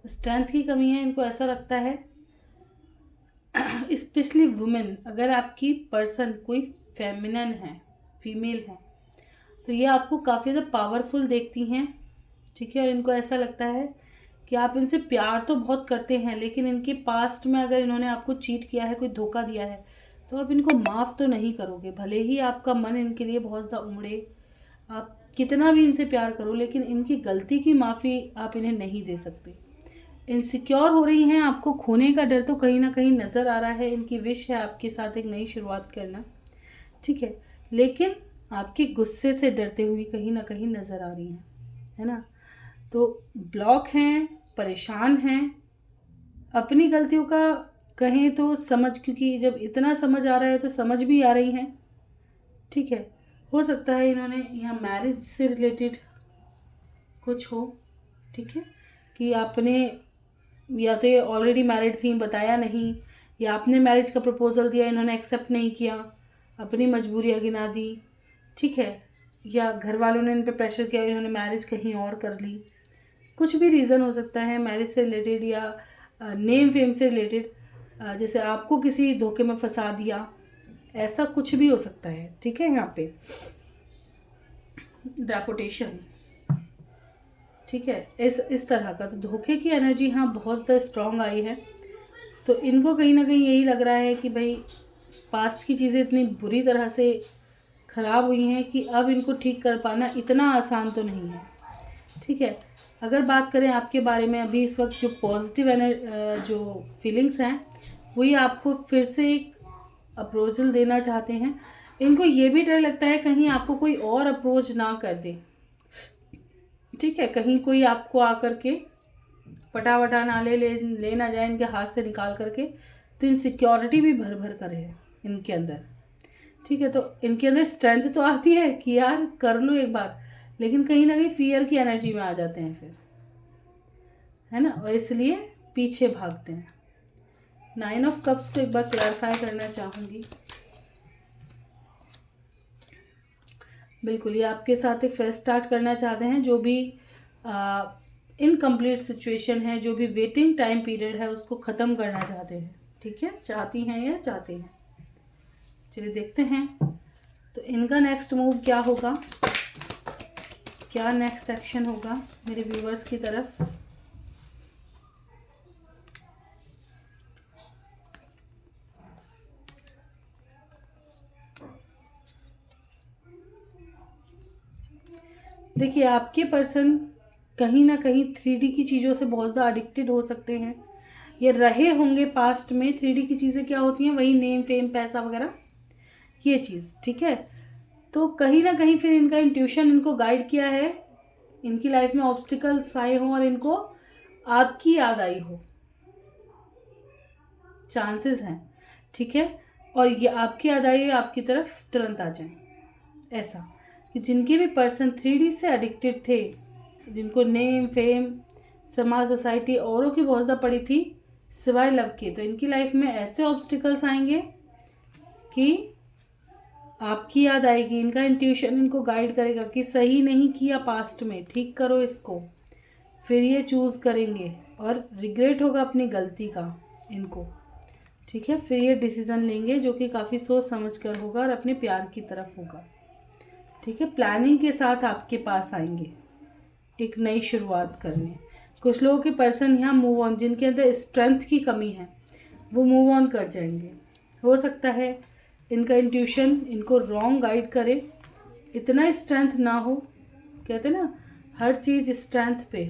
स्ट्रेंथ की कमी है, इनको ऐसा लगता है स्पेशली वुमेन, अगर आपकी पर्सन कोई फेमिनन है, फीमेल है, तो ये आपको काफ़ी ज़्यादा पावरफुल देखती हैं, ठीक है। और इनको ऐसा लगता है कि आप इनसे प्यार तो बहुत करते हैं, लेकिन इनके पास्ट में अगर इन्होंने आपको चीट किया है, कोई धोखा दिया है, तो आप इनको माफ़ तो नहीं करोगे। भले ही आपका मन इनके लिए बहुत ज़्यादा उमड़े, आप कितना भी इनसे प्यार करो, लेकिन इनकी गलती की माफ़ी आप इन्हें नहीं दे सकते। इनसिक्योर हो रही हैं, आपको खोने का डर तो कहीं ना कहीं नज़र आ रहा है। इनकी विश है आपके साथ एक नई शुरुआत करना, ठीक है, लेकिन आपके गुस्से से डरते हुए कहीं ना कहीं नज़र आ रही हैं, है ना। तो ब्लॉक हैं, परेशान हैं, अपनी गलतियों का कहें तो समझ, क्योंकि जब इतना समझ आ रहा है तो समझ भी आ रही हैं, ठीक है। हो सकता है इन्होंने यहाँ मैरिज से रिलेटेड कुछ हो, ठीक है, कि आपने या तो ये ऑलरेडी मैरिड थी, बताया नहीं, या आपने मैरिज का प्रपोज़ल दिया, इन्होंने एक्सेप्ट नहीं किया, अपनी मजबूरियाँ गिना दी, ठीक है, या घर वालों ने इन पर प्रेशर किया, इन्होंने मैरिज कहीं और कर ली। कुछ भी रीज़न हो सकता है मैरिज से रिलेटेड या नेम फेम से रिलेटेड, जैसे आपको किसी धोखे में फंसा दिया, ऐसा कुछ भी हो सकता है, ठीक है। यहाँ पे रेपुटेशन, ठीक है, इस तरह का तो धोखे की एनर्जी हाँ बहुत ज़्यादा स्ट्रॉन्ग आई है। तो इनको कहीं ना कहीं यही लग रहा है कि भाई पास्ट की चीज़ें इतनी बुरी तरह से ख़राब हुई हैं कि अब इनको ठीक कर पाना इतना आसान तो नहीं है, ठीक है। अगर बात करें आपके बारे में, अभी इस वक्त जो पॉजिटिव जो फीलिंग्स हैं, वो ये आपको फिर से एक अप्रोचल देना चाहते हैं। इनको ये भी डर लगता है कहीं आपको कोई और अप्रोच ना कर दे, ठीक है, कहीं कोई आपको आकर के पटा वटा ना ले ना जाए इनके हाथ से निकाल करके। तो इनसिक्योरिटी भी भर भर कर है इनके अंदर, ठीक है। तो इनके अंदर स्ट्रेंथ तो आती है कि यार कर लो एक बार, लेकिन कहीं ना कहीं फियर की एनर्जी में आ जाते हैं फिर, है ना, और इसलिए पीछे भागते हैं। 9 ऑफ कप्स को एक बार क्लैरिफाई करना चाहूँगी। बिल्कुल, ये आपके साथ एक फेस्ट स्टार्ट करना चाहते हैं। जो भी इनकम्प्लीट सिचुएशन है, जो भी वेटिंग टाइम पीरियड है, उसको ख़त्म करना चाहते हैं, ठीक है। चाहती हैं या चाहते हैं, चलिए देखते हैं तो इनका नेक्स्ट मूव क्या होगा, क्या नेक्स्ट एक्शन होगा मेरे व्यूवर्स की तरफ। देखिए आपके पर्सन कहीं ना कहीं 3D की चीज़ों से बहुत ज़्यादा एडिक्टेड हो सकते हैं, ये रहे होंगे पास्ट में। 3D की चीज़ें क्या होती हैं, वही नेम फेम पैसा वगैरह ये चीज़, ठीक है। तो कहीं ना कहीं फिर इनका इंट्यूशन इनको गाइड किया है, इनकी लाइफ में ऑब्स्टिकल्स आए हों और इनको आपकी याद आई हो, चांसेस हैं, ठीक है। और ये आपकी याद आई आपकी तरफ तुरंत आ जाए। ऐसा कि जिनके भी पर्सन 3D से एडिक्टेड थे, जिनको नेम फेम समाज सोसाइटी औरों की बहुत ज़्यादा पड़ी थी सिवाय लव के, तो इनकी लाइफ में ऐसे ऑब्स्टिकल्स आएंगे कि आपकी याद आएगी। इनका इंट्यूशन इनको गाइड करेगा कि सही नहीं किया पास्ट में, ठीक करो इसको, फिर ये चूज़ करेंगे और रिग्रेट होगा अपनी गलती का इनको, ठीक है। फिर ये डिसीज़न लेंगे जो कि काफ़ी सोच समझ कर होगा और अपने प्यार की तरफ होगा, ठीक है। प्लानिंग के साथ आपके पास आएंगे एक नई शुरुआत करने। कुछ लोगों के पर्सन यहाँ मूव ऑन, जिनके अंदर स्ट्रेंथ की कमी है वो मूव ऑन कर जाएंगे। हो सकता है इनका इंट्यूशन इनको रॉन्ग गाइड करे, इतना स्ट्रेंथ ना हो, कहते ना हर चीज़ स्ट्रेंथ पे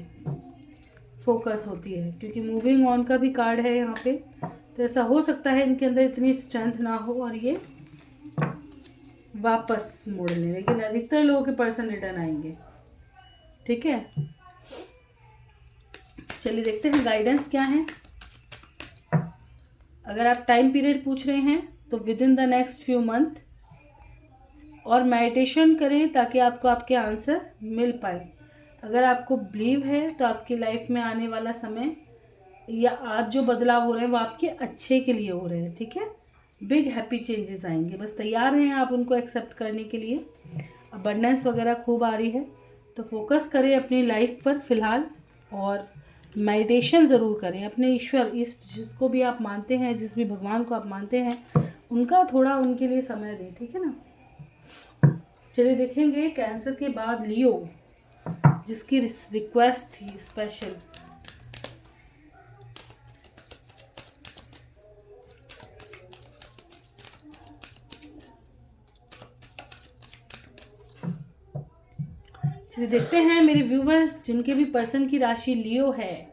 फोकस होती है, क्योंकि मूविंग ऑन का भी कार्ड है यहाँ पे। तो ऐसा हो सकता है इनके अंदर इतनी स्ट्रेंथ ना हो और ये वापस मोड़ लें, लेकिन अधिकतर लोगों के पर्सन रिटर्न आएंगे, ठीक है। चलिए देखते हैं गाइडेंस क्या है। अगर आप टाइम पीरियड पूछ रहे हैं तो with in the next few month, और मेडिटेशन करें ताकि आपको आपके आंसर मिल पाए। अगर आपको बिलीव है तो आपकी लाइफ में आने वाला समय या आज जो बदलाव हो रहे हैं वो आपके अच्छे के लिए हो रहे हैं, ठीक है। बिग हैप्पी चेंजेस आएंगे, बस तैयार हैं आप उनको एक्सेप्ट करने के लिए। अबंडेंस वगैरह खूब आ रही है, तो फोकस करें अपनी लाइफ पर फ़िलहाल, और मेडिटेशन ज़रूर करें। अपने ईश्वर, इस जिसको भी आप मानते हैं, जिस भी भगवान को आप मानते हैं, उनका थोड़ा उनके लिए समय दें, ठीक है ना। चलिए देखेंगे कैंसर के बाद लियो, जिसकी रिक्वेस्ट थी स्पेशल। चलिए देखते हैं मेरे व्यूवर्स, जिनके भी पर्सन की राशि लियो है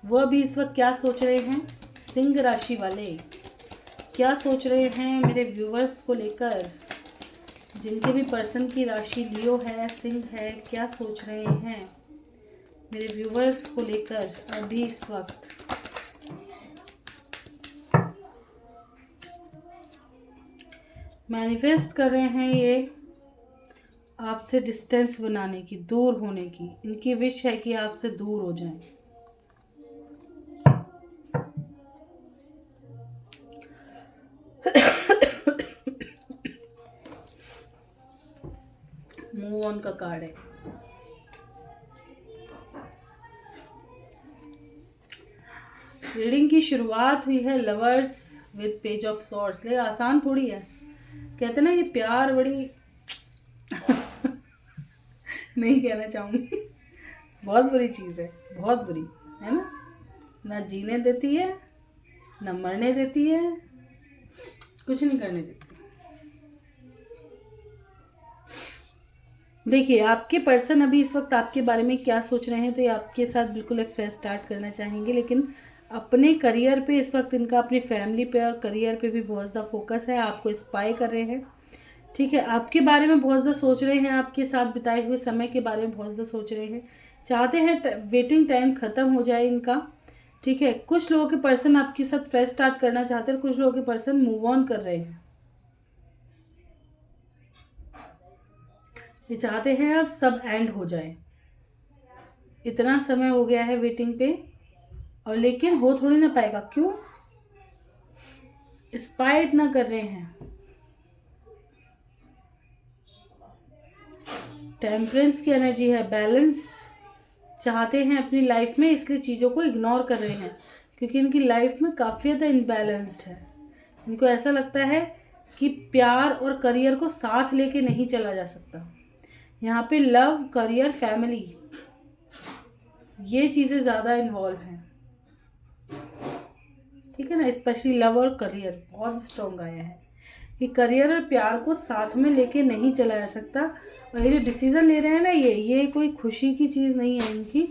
वह भी इस वक्त क्या सोच रहे हैं। सिंह राशि वाले क्या सोच रहे हैं मेरे व्यूवर्स को लेकर, जिनके भी पर्सन की राशि लियो है, सिंह है, क्या सोच रहे हैं मेरे व्यूवर्स को लेकर अभी इस वक्त। मैनिफेस्ट कर रहे हैं ये आपसे डिस्टेंस बनाने की, दूर होने की। इनकी विश है कि आपसे दूर हो जाएं। मूव ऑन का कार्ड है। रीडिंग की शुरुआत हुई है lovers with page of swords. ले आसान थोड़ी है, कहते ना ये प्यार बड़ी नहीं कहना चाहूँगी, बहुत बुरी चीज़ है, बहुत बुरी है ना जीने देती है, ना मरने देती है, कुछ नहीं करने देती। देखिए आपके पर्सन अभी इस वक्त आपके बारे में क्या सोच रहे हैं, तो ये आपके साथ बिल्कुल एक फेयर स्टार्ट करना चाहेंगे, लेकिन अपने करियर पे इस वक्त इनका अपनी फैमिली पे और करियर पे भी बहुत ज़्यादा फोकस है। आपको स्पाई कर रहे हैं, ठीक है। आपके बारे में बहुत ज़्यादा सोच रहे हैं, आपके साथ बिताए हुए समय के बारे में बहुत ज़्यादा सोच रहे हैं, चाहते हैं वेटिंग टाइम ख़त्म हो जाए इनका, ठीक है। कुछ लोगों के पर्सन आपके साथ फेयर स्टार्ट करना चाहते हैं, कुछ लोगों के पर्सन मूव ऑन कर रहे हैं। ये चाहते हैं अब सब एंड हो जाए, इतना समय हो गया है वेटिंग पे, और लेकिन हो थोड़ी ना पाएगा। क्यों स्पाई इतना कर रहे हैं। टेम्परेंस की एनर्जी है, बैलेंस चाहते हैं अपनी लाइफ में, इसलिए चीज़ों को इग्नोर कर रहे हैं, क्योंकि इनकी लाइफ में काफ़ी ज़्यादा इनबैलेंस्ड है। इनको ऐसा लगता है कि प्यार और करियर को साथ लेके नहीं चला जा सकता। यहाँ पे लव, करियर, फैमिली, ये चीज़ें ज़्यादा इन्वॉल्व हैं, ठीक है ना। स्पेशली लव और करियर बहुत स्ट्रॉन्ग आया है कि करियर और प्यार को साथ में लेके नहीं चला जा सकता, और ये जो डिसीज़न ले रहे हैं ना, ये कोई खुशी की चीज़ नहीं है इनकी,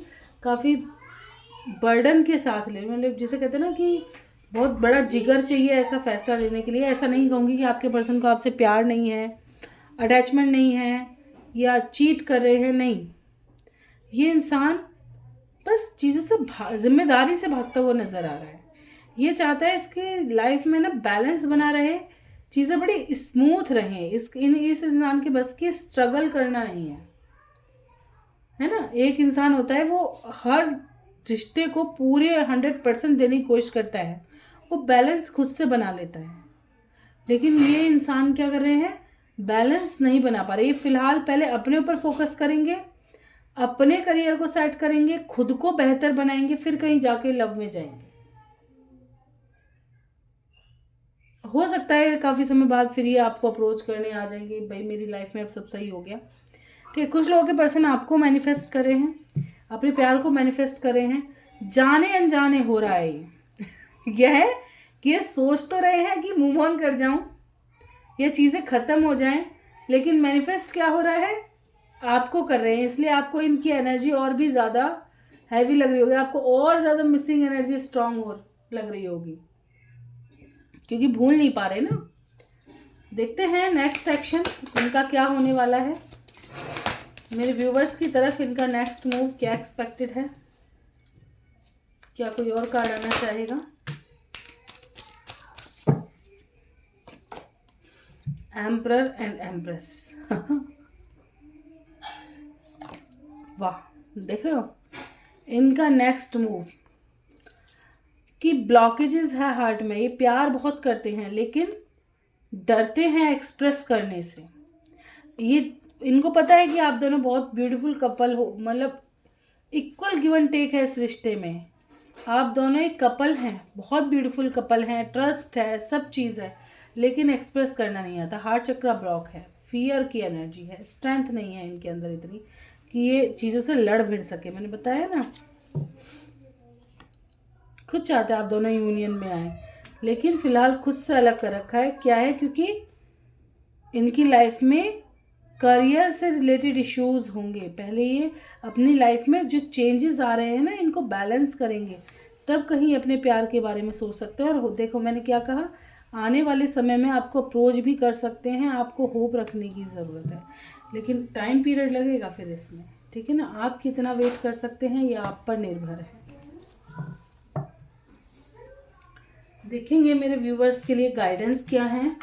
काफ़ी बर्डन के साथ ले, मतलब जिसे कहते हैं ना कि बहुत बड़ा जिगर चाहिए ऐसा फैसला लेने के लिए। ऐसा नहीं कहूँगी कि आपके पर्सन को आपसे प्यार नहीं है, अटैचमेंट नहीं है या चीट कर रहे हैं, नहीं। ये इंसान बस चीज़ों से जिम्मेदारी से भागता हुआ नज़र आ रहा है। ये चाहता है इसके लाइफ में ना बैलेंस बना रहे, चीज़ें बड़ी स्मूथ रहें। इस इंसान के बस की स्ट्रगल करना नहीं है ना। एक इंसान होता है वो हर रिश्ते को पूरे 100% देने की कोशिश करता है, वो बैलेंस खुद से बना लेता है। लेकिन ये इंसान क्या कर रहे हैं, बैलेंस नहीं बना पा रहे। ये फिलहाल पहले अपने ऊपर फोकस करेंगे, अपने करियर को सेट करेंगे, खुद को बेहतर बनाएंगे, फिर कहीं जाके लव में जाएंगे। हो सकता है काफ़ी समय बाद फिर ये आपको अप्रोच करने आ जाएंगे, भाई मेरी लाइफ में अब सब सही हो गया। ठीक है, कुछ लोगों के पर्सन आपको मैनिफेस्ट कर रहे हैं, अपने प्यार को मैनिफेस्ट कर रहे हैं, जाने अनजाने हो रहा है यह है कि ये सोच तो रहे हैं कि मूव ऑन कर जाऊं, ये चीज़ें ख़त्म हो जाएं, लेकिन मैनिफेस्ट क्या हो रहा है, आपको कर रहे हैं। इसलिए आपको इनकी एनर्जी और भी ज़्यादा हैवी लग रही होगी, आपको और ज़्यादा मिसिंग एनर्जी स्ट्रांग हो लग रही होगी, क्योंकि भूल नहीं पा रहे ना। देखते हैं नेक्स्ट एक्शन इनका क्या होने वाला है। मेरे व्यूवर्स की तरफ इनका नेक्स्ट मूव क्या एक्सपेक्टेड है, क्या कोई और कार्ड आना चाहेगा। एम्परर एंड एम्प्रेस वाह, देख रहे हो इनका नेक्स्ट मूव कि ब्लॉकेजेस है हार्ट में। ये प्यार बहुत करते हैं लेकिन डरते हैं एक्सप्रेस करने से। ये इनको पता है कि आप दोनों बहुत ब्यूटीफुल कपल हो, मतलब इक्वल गिव एंड टेक है इस रिश्ते में। आप दोनों एक कपल हैं, बहुत ब्यूटीफुल कपल हैं, ट्रस्ट है, सब चीज़ है, लेकिन एक्सप्रेस करना नहीं आता। हार्ट चक्रा ब्लॉक है, फियर की एनर्जी है, स्ट्रेंथ नहीं है इनके अंदर इतनी कि ये चीज़ों से लड़ भिड़ सके। मैंने बताया ना, खुद चाहते हैं आप दोनों यूनियन में आए, लेकिन फिलहाल खुद से अलग कर रखा है। क्या है, क्योंकि इनकी लाइफ में करियर से रिलेटेड इश्यूज होंगे। पहले ये अपनी लाइफ में जो चेंजेस आ रहे हैं ना, इनको बैलेंस करेंगे, तब कहीं अपने प्यार के बारे में सोच सकते हैं। और देखो मैंने क्या कहा, आने वाले समय में आपको अप्रोच भी कर सकते हैं, आपको होप रखने की ज़रूरत है, लेकिन टाइम पीरियड लगेगा फिर इसमें। ठीक है ना, आप कितना वेट कर सकते हैं ये आप पर निर्भर है। देखेंगे मेरे व्यूवर्स के लिए गाइडेंस क्या है,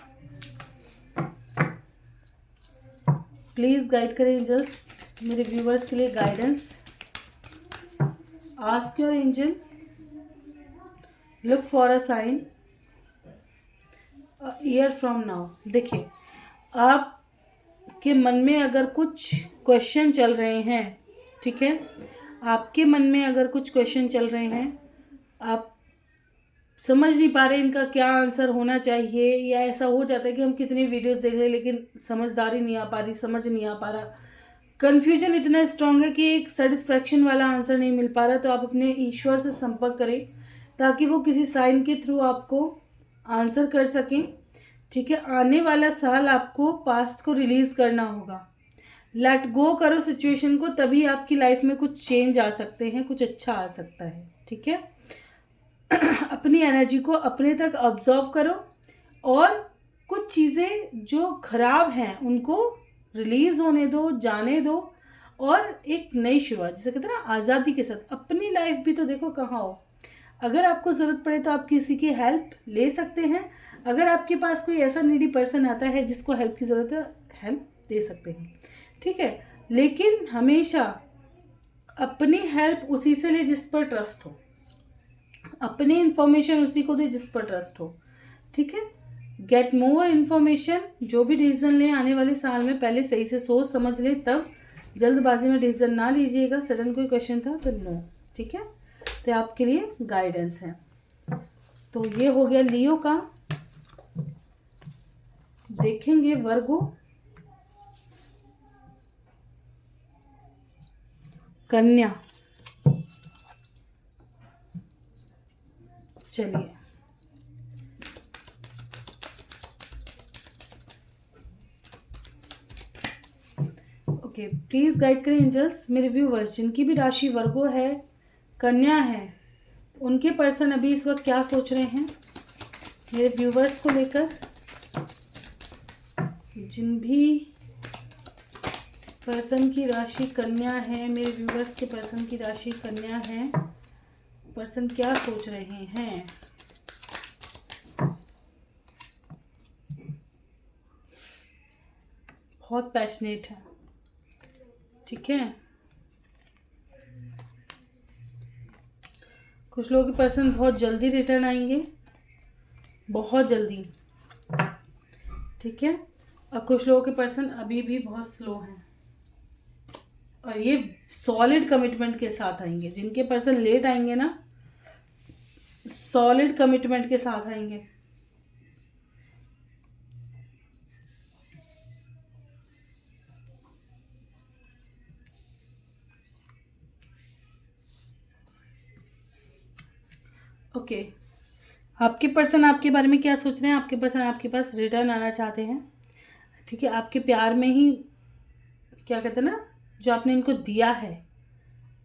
प्लीज़ गाइड करें जस्ट मेरे व्यूवर्स के लिए guidance. Ask your angel, look for a sign year from now. देखिए, आपके मन में अगर कुछ क्वेश्चन चल रहे हैं, ठीक है, आपके मन में अगर कुछ क्वेश्चन चल रहे हैं, आप समझ नहीं पा रहे इनका क्या आंसर होना चाहिए, या ऐसा हो जाता है कि हम कितनी वीडियोस देख रहे हैं लेकिन समझदारी नहीं आ पा रही, समझ नहीं आ पा रहा, कन्फ्यूजन इतना स्ट्रांग है कि एक सेटिस्फैक्शन वाला आंसर नहीं मिल पा रहा, तो आप अपने ईश्वर से संपर्क करें ताकि वो किसी साइन के थ्रू आपको आंसर कर सकें। ठीक है, आने वाला साल आपको पास्ट को रिलीज़ करना होगा, लेट गो करो सिचुएशन को, तभी आपकी लाइफ में कुछ चेंज आ सकते हैं, कुछ अच्छा आ सकता है। ठीक है, अपनी एनर्जी को अपने तक ऑब्जर्व करो और कुछ चीज़ें जो खराब हैं उनको रिलीज़ होने दो, जाने दो, और एक नई शुरुआत, जिसे कहते हैं ना आज़ादी के साथ। अपनी लाइफ भी तो देखो कहाँ हो, अगर आपको ज़रूरत पड़े तो आप किसी की हेल्प ले सकते हैं। अगर आपके पास कोई ऐसा नीडी पर्सन आता है जिसको हेल्प की ज़रूरत है, हेल्प दे सकते हैं। ठीक है, लेकिन हमेशा अपनी हेल्प उसी से ले जिस पर ट्रस्ट हो, अपनी इंफॉर्मेशन उसी को दे जिस पर ट्रस्ट हो। ठीक है, गेट मोर इन्फॉर्मेशन, जो भी डिसीजन लें आने वाले साल में पहले सही से सोच समझ लें, तब जल्दबाजी में डिसीजन ना लीजिएगा। सडन कोई क्वेश्चन था तो नो। ठीक है, तो आपके लिए गाइडेंस है। तो ये हो गया लियो का। देखेंगे वर्गो, कन्या। चलिए, ओके, प्लीज़ गाइड करें एंजल्स मेरे व्यूवर्स जिनकी भी राशि वर्गो है, कन्या है, उनके पर्सन अभी इस वक्त क्या सोच रहे हैं मेरे व्यूवर्स को लेकर। जिन भी पर्सन की राशि कन्या है, मेरे व्यूवर्स के पर्सन की राशि कन्या है, पर्सन क्या सोच रहे हैं। बहुत पैशनेट है, ठीक है। कुछ लोगों के पर्सन बहुत जल्दी रिटर्न आएंगे, बहुत जल्दी, ठीक है। और कुछ लोगों के पर्सन अभी भी बहुत स्लो हैं और ये सॉलिड कमिटमेंट के साथ आएंगे। जिनके पर्सन लेट आएंगे ना, सॉलिड कमिटमेंट के साथ आएंगे। ओके, आपके पर्सन आपके बारे में क्या सोच रहे हैं। आपके पर्सन आपके पास रिटर्न आना चाहते हैं, ठीक है। आपके प्यार में ही, क्या कहते हैं ना, जो आपने इनको दिया है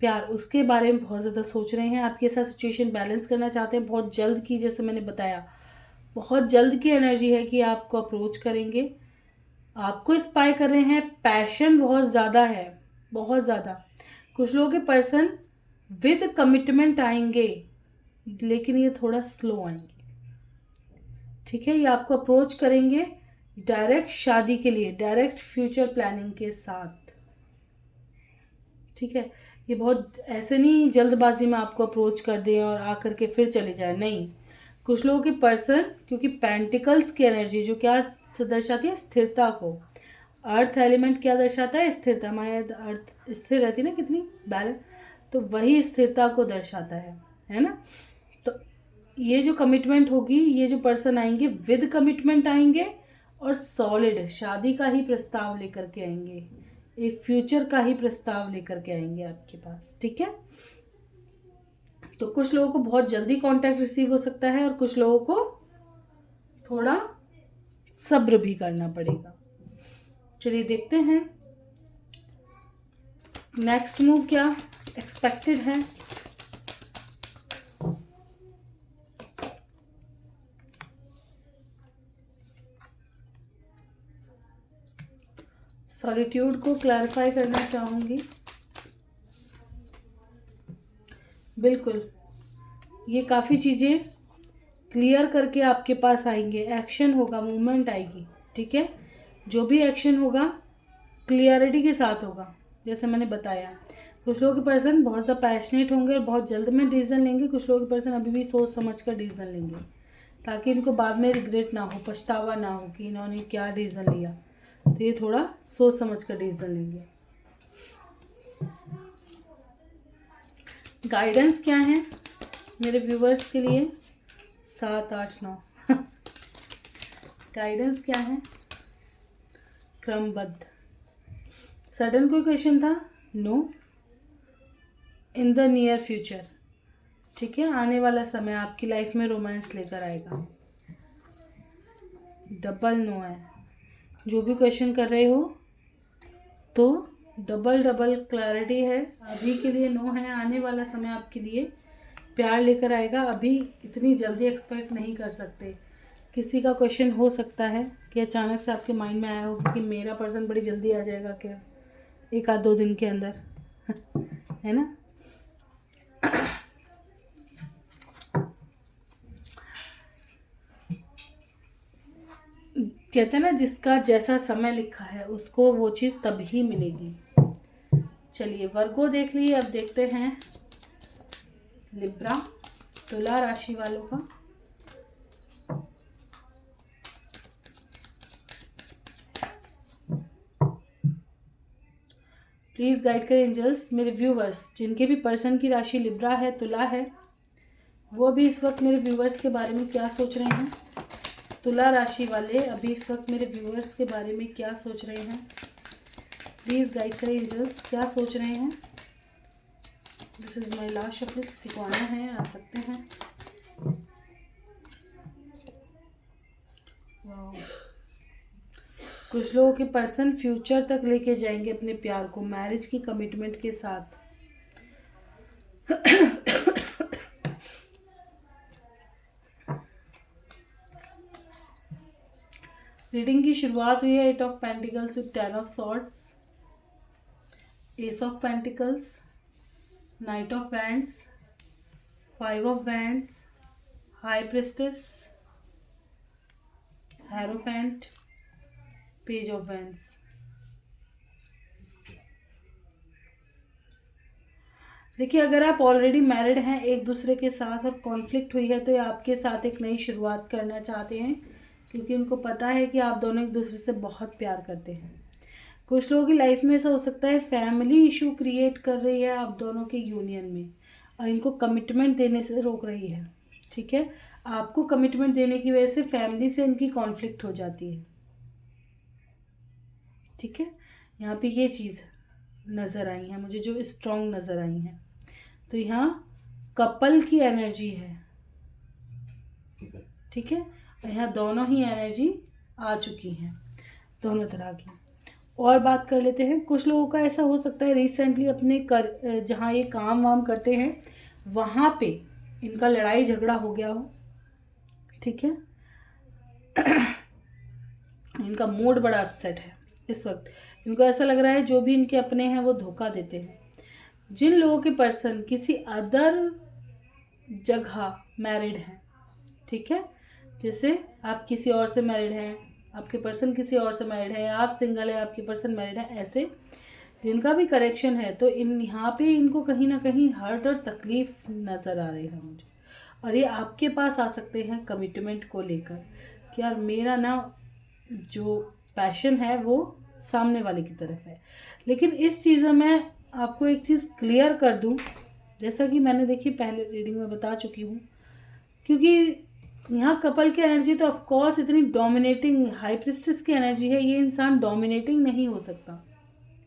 प्यार, उसके बारे में बहुत ज़्यादा सोच रहे हैं। आपके साथ सिचुएशन बैलेंस करना चाहते हैं बहुत जल्द की, जैसे मैंने बताया बहुत जल्द की एनर्जी है कि आपको अप्रोच करेंगे, आपको इंस्पायर कर रहे हैं। पैशन बहुत ज़्यादा है, बहुत ज़्यादा। कुछ लोगों के पर्सन विद कमिटमेंट आएंगे, लेकिन ये थोड़ा स्लो आएंगे, ठीक है। ये आपको अप्रोच करेंगे डायरेक्ट शादी के लिए, डायरेक्ट फ्यूचर प्लानिंग के साथ, ठीक है। ये बहुत ऐसे नहीं जल्दबाजी में आपको अप्रोच कर दें और आकर के फिर चले जाए, नहीं। कुछ लोगों के पर्सन, क्योंकि पेंटिकल्स की एनर्जी जो क्या दर्शाती है, स्थिरता को। अर्थ एलिमेंट क्या दर्शाता है, स्थिरता। हमारे अर्थ स्थिर रहती है ना, कितनी बैलेंस, तो वही स्थिरता को दर्शाता है ना। तो ये जो कमिटमेंट होगी, ये जो पर्सन आएंगे विद कमिटमेंट आएंगे और सॉलिड शादी का ही प्रस्ताव लेकर के आएंगे, एक फ्यूचर का ही प्रस्ताव लेकर के आएंगे आपके पास, ठीक है। तो कुछ लोगों को बहुत जल्दी कांटेक्ट रिसीव हो सकता है और कुछ लोगों को थोड़ा सब्र भी करना पड़ेगा। चलिए देखते हैं नेक्स्ट मूव क्या एक्सपेक्टेड है। सॉलिट्यूड को क्लैरिफाई करना चाहूँगी। बिल्कुल, ये काफ़ी चीज़ें क्लियर करके आपके पास आएंगे। एक्शन होगा, मूवमेंट आएगी, ठीक है। जो भी एक्शन होगा क्लियरिटी के साथ होगा, जैसे मैंने बताया। कुछ लोगों के पर्सन बहुत ज़्यादा पैशनेट होंगे और बहुत जल्द में डिसीजन लेंगे। कुछ लोगों के पर्सन अभी भी सोच समझ कर डिसीजन लेंगे, ताकि इनको बाद में रिग्रेट ना हो, पछतावा ना हो कि इन्होंने क्या डिसीजन लिया। तो ये थोड़ा सोच समझ कर डिसीजन लेंगे। गाइडेंस क्या है मेरे व्यूवर्स के लिए, 7, 8, 9 गाइडेंस क्या है, क्रमबद्ध। सडन कोई क्वेश्चन था, no. In the near future, ठीक है। आने वाला समय आपकी लाइफ में रोमांस लेकर आएगा। डबल नो है, जो भी क्वेश्चन कर रहे हो तो डबल क्लैरिटी है। अभी के लिए नो है, आने वाला समय आपके लिए प्यार लेकर आएगा। अभी इतनी जल्दी एक्सपेक्ट नहीं कर सकते। किसी का क्वेश्चन हो सकता है कि अचानक से आपके माइंड में आया हो कि मेरा पर्सन बड़ी जल्दी आ जाएगा क्या, 1 आध 2 दिन के अंदर है ना। कहते हैं ना, जिसका जैसा समय लिखा है उसको वो चीज़ तभी मिलेगी। चलिए वर्गो देख लिए, अब देखते हैं लिब्रा, तुला राशि वालों का। प्लीज़ गाइड करें एंजल्स मेरे व्यूवर्स जिनके भी पर्सन की राशि लिब्रा है, तुला है, वो भी इस वक्त मेरे व्यूवर्स के बारे में क्या सोच रहे हैं। तुला राशि वाले अभी इस वक्त मेरे व्यूवर्स के बारे में क्या सोच रहे हैं। प्लीज़ गाइड करें एंजल्स, क्या सोच रहे हैं। This is my last shuffle. किसी को आना है आ सकते हैं। कुछ लोगों के पर्सन फ्यूचर तक लेके जाएंगे अपने प्यार को मैरिज की कमिटमेंट के साथ। रीडिंग की शुरुआत हुई है 8 of pentacles with 10 of swords, S of pentacles, knight of wands, 5 of wands, high priestess, hierophant, page of wands. देखिए, अगर आप ऑलरेडी मैरिड हैं एक दूसरे के साथ और कॉन्फ्लिक्ट हुई है तो ये आपके साथ एक नई शुरुआत करना चाहते हैं, क्योंकि उनको पता है कि आप दोनों एक दूसरे से बहुत प्यार करते हैं। कुछ लोगों की लाइफ में ऐसा हो सकता है फैमिली इशू क्रिएट कर रही है आप दोनों के यूनियन में और इनको कमिटमेंट देने से रोक रही है। ठीक है, आपको कमिटमेंट देने की वजह से फैमिली से इनकी कॉन्फ्लिक्ट हो जाती है। ठीक है, यहाँ पे ये चीज़ नज़र आई है मुझे, जो स्ट्रॉन्ग नज़र आई है। तो यहाँ कपल की एनर्जी है। ठीक है, यहाँ दोनों ही एनर्जी आ चुकी हैं, दोनों तरह की। और बात कर लेते हैं, कुछ लोगों का ऐसा हो सकता है रिसेंटली अपने जहाँ ये काम वाम करते हैं वहाँ पे इनका लड़ाई झगड़ा हो गया हो। ठीक है, इनका मूड बड़ा अपसेट है इस वक्त। इनको ऐसा लग रहा है जो भी इनके अपने हैं वो धोखा देते हैं। जिन लोगों के पर्सन किसी अदर जगह मैरिड हैं, ठीक है, जैसे आप किसी और से मैरिड हैं, आपके पर्सन किसी और से मैरिड है, आप सिंगल है, आपके पर्सन मैरिड है, ऐसे जिनका भी करेक्शन है, तो इन यहाँ पे इनको कहीं ना कहीं हर्ट और तकलीफ नज़र आ रही है मुझे। और ये आपके पास आ सकते हैं कमिटमेंट को लेकर कि यार मेरा ना जो पैशन है वो सामने वाले की तरफ है। लेकिन इस चीज़ में मैं आपको एक चीज़ क्लियर कर दूं, जैसा कि मैंने देखी पहले रीडिंग में बता चुकी हूँ, क्योंकि यहाँ कपल की एनर्जी तो ऑफ कोर्स इतनी डोमिनेटिंग हाई प्रिस्टेस की एनर्जी है, ये इंसान डोमिनेटिंग नहीं हो सकता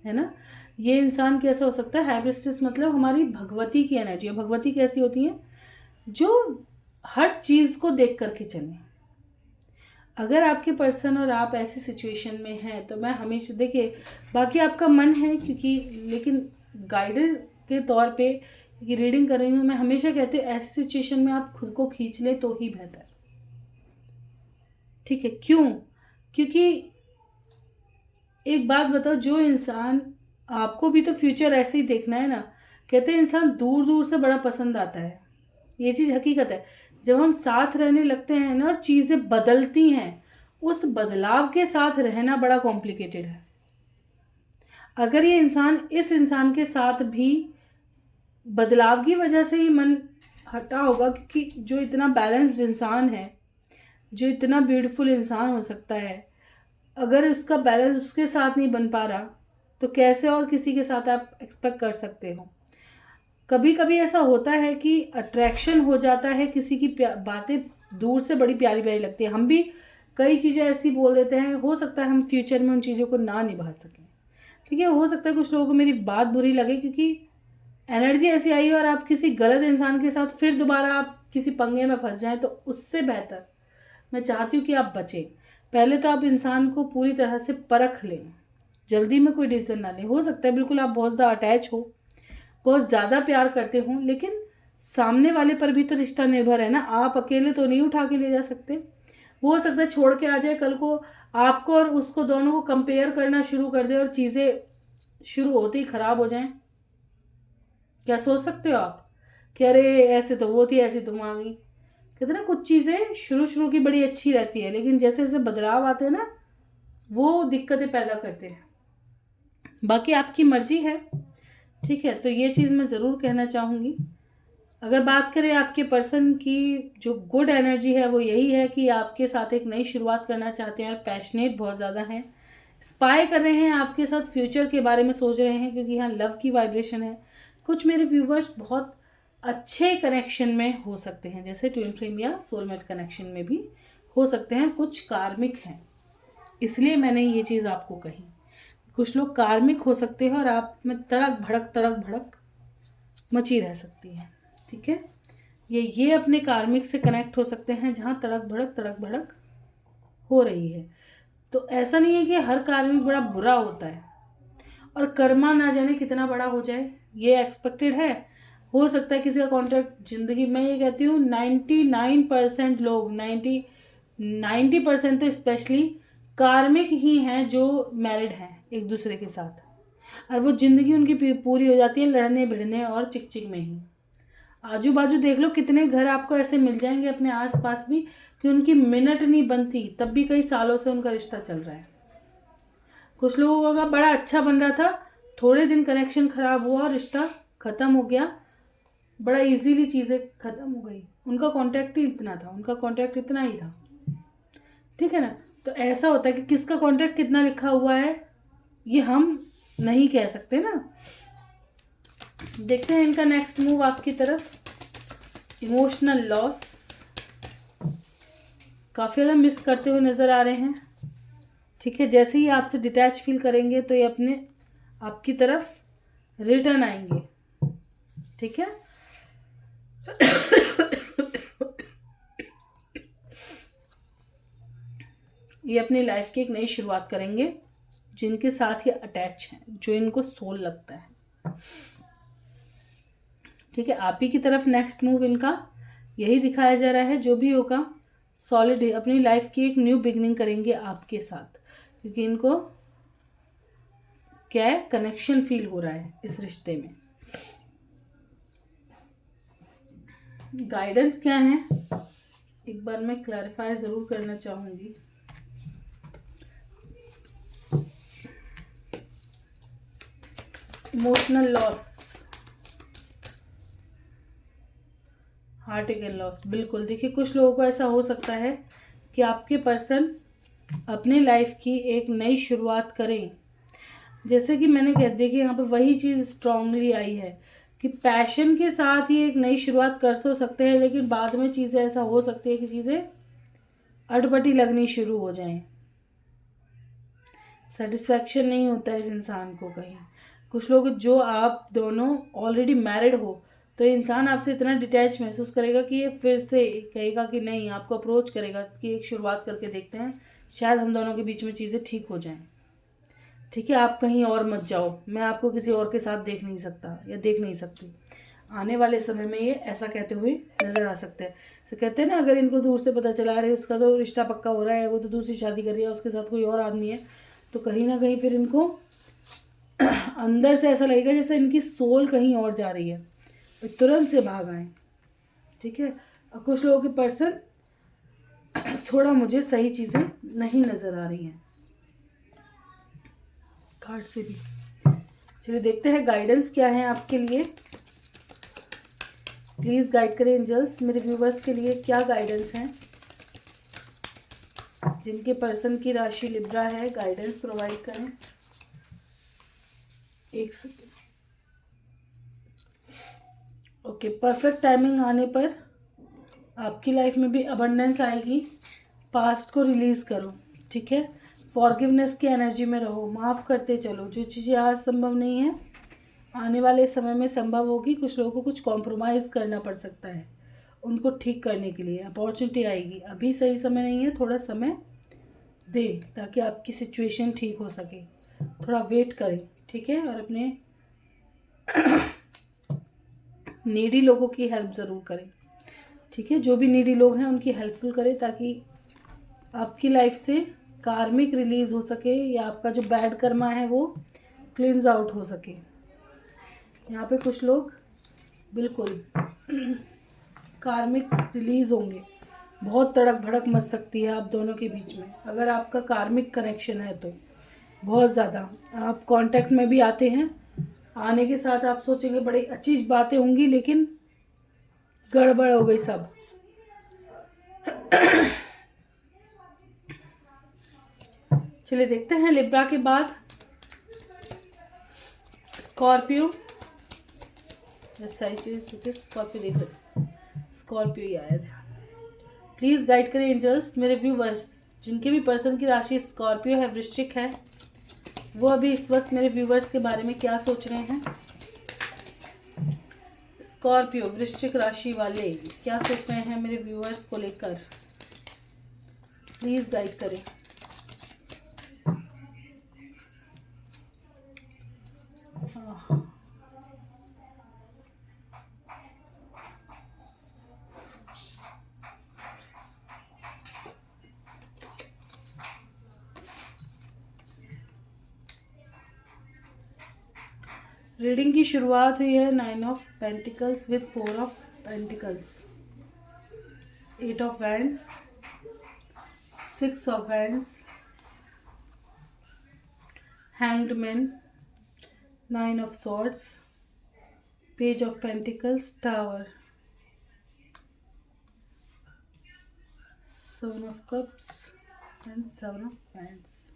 है ना। ये इंसान कैसा हो सकता है, हाई प्रिस्टेस मतलब हमारी भगवती की एनर्जी है। भगवती कैसी होती है, जो हर चीज़ को देख करके चले। अगर आपके पर्सन और आप ऐसी सिचुएशन में हैं तो मैं हमेशा, देखिए बाकी आपका मन है क्योंकि, लेकिन गाइडर के तौर पे कि रीडिंग कर रही हूँ, मैं हमेशा कहती हूँ ऐसी सिचुएशन में आप खुद को खींच ले तो ही बेहतर। ठीक है, क्यों? क्योंकि एक बात बताओ, जो इंसान, आपको भी तो फ्यूचर ऐसे ही देखना है ना। कहते हैं इंसान दूर दूर से बड़ा पसंद आता है, ये चीज़ हकीकत है। जब हम साथ रहने लगते हैं ना और चीज़ें बदलती हैं, उस बदलाव के साथ रहना बड़ा कॉम्प्लिकेटेड है। अगर ये इंसान इस इंसान के साथ भी बदलाव की वजह से ही मन हटा होगा, क्योंकि जो इतना बैलेंस्ड इंसान है, जो इतना ब्यूटीफुल इंसान हो सकता है, अगर उसका बैलेंस उसके साथ नहीं बन पा रहा तो कैसे और किसी के साथ आप एक्सपेक्ट कर सकते हो। कभी कभी ऐसा होता है कि अट्रैक्शन हो जाता है, किसी की बातें दूर से बड़ी प्यारी प्यारी लगती है, हम भी कई चीज़ें ऐसी बोल देते हैं, हो सकता है हम फ्यूचर में उन चीज़ों को ना निभा सकें। ठीक है, हो सकता है कुछ लोगों को मेरी बात बुरी लगे क्योंकि एनर्जी ऐसी आई और आप किसी गलत इंसान के साथ फिर दोबारा आप किसी पंगे में फंस जाएं, तो उससे बेहतर मैं चाहती हूँ कि आप बचें। पहले तो आप इंसान को पूरी तरह से परख लें, जल्दी में कोई डिसीजन ना लें। हो सकता है बिल्कुल आप बहुत ज़्यादा अटैच हो, बहुत ज़्यादा प्यार करते हो, लेकिन सामने वाले पर भी तो रिश्ता निर्भर है ना। आप अकेले तो नहीं उठा के ले जा सकते। वो हो सकता है छोड़ के आ जाए, कल को आपको और उसको दोनों को कंपेयर करना शुरू कर दे और चीज़ें शुरू होते ही ख़राब हो जाएं। क्या सोच सकते हो आप कि अरे ऐसे तो वो थी, ऐसे तुम आ गई। कहते ना कुछ चीज़ें शुरू की बड़ी अच्छी रहती है, लेकिन जैसे जैसे बदलाव आते हैं ना, वो दिक्कतें पैदा करते हैं। बाकी आपकी मर्जी है। ठीक है, तो ये चीज़ मैं ज़रूर कहना चाहूँगी। अगर बात करें आपके पर्सन की, जो गुड एनर्जी है वो यही है कि आपके साथ एक नई शुरुआत करना चाहते हैं और पैशनेट बहुत ज़्यादा हैं, स्पाई कर रहे हैं आपके साथ, फ्यूचर के बारे में सोच रहे हैं, क्योंकि यहाँ लव की वाइब्रेशन है। कुछ मेरे व्यूवर्स बहुत अच्छे कनेक्शन में हो सकते हैं, जैसे ट्विन फ्लेम या सोलमेट कनेक्शन में भी हो सकते हैं, कुछ कार्मिक हैं, इसलिए मैंने ये चीज़ आपको कही। कुछ लोग कार्मिक हो सकते हैं और आप में तड़क भड़क मची रह सकती है। ठीक है, ये अपने कार्मिक से कनेक्ट हो सकते हैं जहाँ तड़क भड़क हो रही है। तो ऐसा नहीं है कि हर कार्मिक बड़ा बुरा होता है और कर्मा ना जाने कितना बड़ा हो जाए, ये एक्सपेक्टेड है। हो सकता है किसी का कॉन्ट्रैक्ट जिंदगी में, ये कहती हूँ 99% लोग, 90% तो स्पेशली कार्मिक ही हैं जो मैरिड हैं एक दूसरे के साथ, और वो ज़िंदगी उनकी पूरी हो जाती है लड़ने भिड़ने और चिक चिक में ही। आजू बाजू देख लो कितने घर आपको ऐसे मिल जाएंगे अपने आसपास भी कि उनकी मिनट नहीं बनती, तब भी कई सालों से उनका रिश्ता चल रहा है। कुछ लोगों का बड़ा अच्छा बन रहा था, थोड़े दिन कनेक्शन ख़राब हुआ और रिश्ता ख़त्म हो गया, बड़ा इजीली चीज़ें ख़त्म हो गई। उनका कॉन्टैक्ट ही इतना था, उनका कॉन्टैक्ट इतना ही था, ठीक है ना। तो ऐसा होता है कि किसका कॉन्टैक्ट कितना लिखा हुआ है ये हम नहीं कह सकते ना। देखते हैं इनका नेक्स्ट मूव आपकी तरफ। इमोशनल लॉस, काफ़ी ज़्यादा मिस करते हुए नज़र आ रहे हैं, ठीक है। जैसे ही आपसे डिटैच फील करेंगे तो ये अपने आपकी तरफ रिटर्न आएंगे, ठीक है। ये अपनी लाइफ की एक नई शुरुआत करेंगे जिनके साथ ये अटैच हैं, जो इनको सोल लगता है, ठीक है। आप ही की तरफ नेक्स्ट मूव इनका यही दिखाया जा रहा है। जो भी होगा सॉलिड है, अपनी लाइफ की एक न्यू बिगनिंग करेंगे आपके साथ, क्योंकि इनको क्या है, कनेक्शन फील हो रहा है इस रिश्ते में। गाइडेंस क्या है एक बार मैं क्लैरिफाई ज़रूर करना चाहूँगी। Emotional loss, heart and loss, बिल्कुल। देखिए कुछ लोगों को ऐसा हो सकता है कि आपके पर्सन अपने लाइफ की एक नई शुरुआत करें। जैसे कि मैंने कह दिया कि यहाँ पर वही चीज़ स्ट्रांगली आई है कि पैशन के साथ ही एक नई शुरुआत कर तो सकते हैं, लेकिन बाद में चीज़ें ऐसा हो सकती है कि चीज़ें अटपटी लगनी शुरू हो जाएं, सेटिस्फैक्शन नहीं होता है इस इंसान को कहीं। कुछ लोग, जो आप दोनों ऑलरेडी मैरिड हो, तो इंसान आपसे इतना डिटैच महसूस करेगा कि ये फिर से कहेगा कि नहीं, आपको अप्रोच करेगा कि एक शुरुआत करके देखते हैं, शायद हम दोनों के बीच में चीज़ें ठीक हो जाएं, ठीक है। आप कहीं और मत जाओ, मैं आपको किसी और के साथ देख नहीं सकता या देख नहीं सकती। आने वाले समय में ये ऐसा कहते हुए नज़र आ सकते हैं। तो कहते हैं ना, अगर इनको दूर से पता चला रहे उसका तो रिश्ता पक्का हो रहा है, वो तो दूसरी शादी कर रही है, उसके साथ कोई और आदमी है, तो कहीं ना कहीं फिर इनको अंदर से ऐसा लगेगा जैसे इनकी सोल कहीं और जा रही है, तुरंत से भाग आए, ठीक है। और कुछ लोगों के पर्सन थोड़ा मुझे सही चीज़ें नहीं नज़र आ रही हैं कार्ड से भी। चलिए देखते हैं गाइडेंस क्या है आपके लिए। प्लीज़ गाइड करें एंजल्स, मेरे व्यूवर्स के लिए क्या गाइडेंस हैं। जिनके पर्सन की राशि लिब्रा है, गाइडेंस प्रोवाइड करें। एक सेकेंड। ओके, परफेक्ट टाइमिंग आने पर आपकी लाइफ में भी अबंडेंस आएगी। पास्ट को रिलीज़ करो, ठीक है। फॉरगिवनेस की एनर्जी में रहो, माफ़ करते चलो। जो चीज़ें आज संभव नहीं है आने वाले समय में संभव होगी। कुछ लोगों को कुछ कॉम्प्रोमाइज़ करना पड़ सकता है उनको ठीक करने के लिए, अपॉर्चुनिटी आएगी। अभी सही समय नहीं है, थोड़ा समय दे ताकि आपकी सिचुएशन ठीक हो सके। थोड़ा वेट करें, ठीक है। और अपने नीडी लोगों की हेल्प ज़रूर करें, ठीक है। जो भी नीडी लोग हैं उनकी हेल्पफुल करें ताकि आपकी लाइफ से कार्मिक रिलीज़ हो सके या आपका जो बैड कर्मा है वो क्लींस आउट हो सके। यहाँ पे कुछ लोग बिल्कुल कार्मिक रिलीज़ होंगे। बहुत तड़क भड़क मच सकती है आप दोनों के बीच में, अगर आपका कार्मिक कनेक्शन है तो बहुत ज़्यादा आप कांटेक्ट में भी आते हैं। आने के साथ आप सोचेंगे बड़ी अच्छी बातें होंगी, लेकिन गड़बड़ हो गई सब। चलिए देखते हैं लिब्रा के बाद स्कॉर्पियो। स्कॉर्पियो देख रहे, स्कॉर्पियो ही आया था। प्लीज़ गाइड करें एंजल्स, मेरे व्यूवर्स जिनके भी पर्सन की राशि स्कॉर्पियो है, वृश्चिक है, वो अभी इस वक्त मेरे व्यूवर्स के बारे में क्या सोच रहे हैं। स्कॉर्पियो वृश्चिक राशि वाले क्या सोच रहे हैं मेरे व्यूवर्स को लेकर, प्लीज़ गाइड करें। रीडिंग की शुरुआत हुई है 9 of pentacles with 4 of pentacles, 8 of wands, 6 of wands, hanged man, 9 of swords, page of pentacles, tower, 7 of cups and 7 of wands.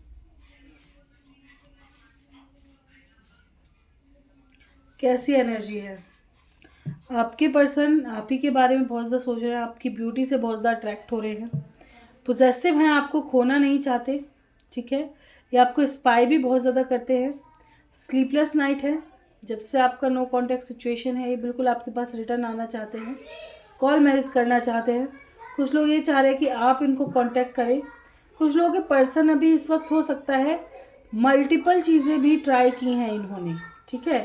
कैसी एनर्जी है? आपके पर्सन आप ही के बारे में बहुत ज़्यादा सोच रहे हैं, आपकी ब्यूटी से बहुत ज़्यादा अट्रैक्ट हो रहे हैं, पोजेसिव हैं, आपको खोना नहीं चाहते, ठीक है। ये आपको स्पाई भी बहुत ज़्यादा करते हैं। स्लीपलेस नाइट है, जब से आपका नो कॉन्टैक्ट सिचुएशन है, ये बिल्कुल आपके पास रिटर्न आना चाहते हैं, कॉल मैरिज करना चाहते हैं। कुछ लोग ये चाह रहे हैं कि आप इनको कॉन्टैक्ट करें। कुछ लोगों के पर्सन अभी इस वक्त हो सकता है मल्टीपल चीज़ें भी ट्राई की हैं इन्होंने, ठीक है।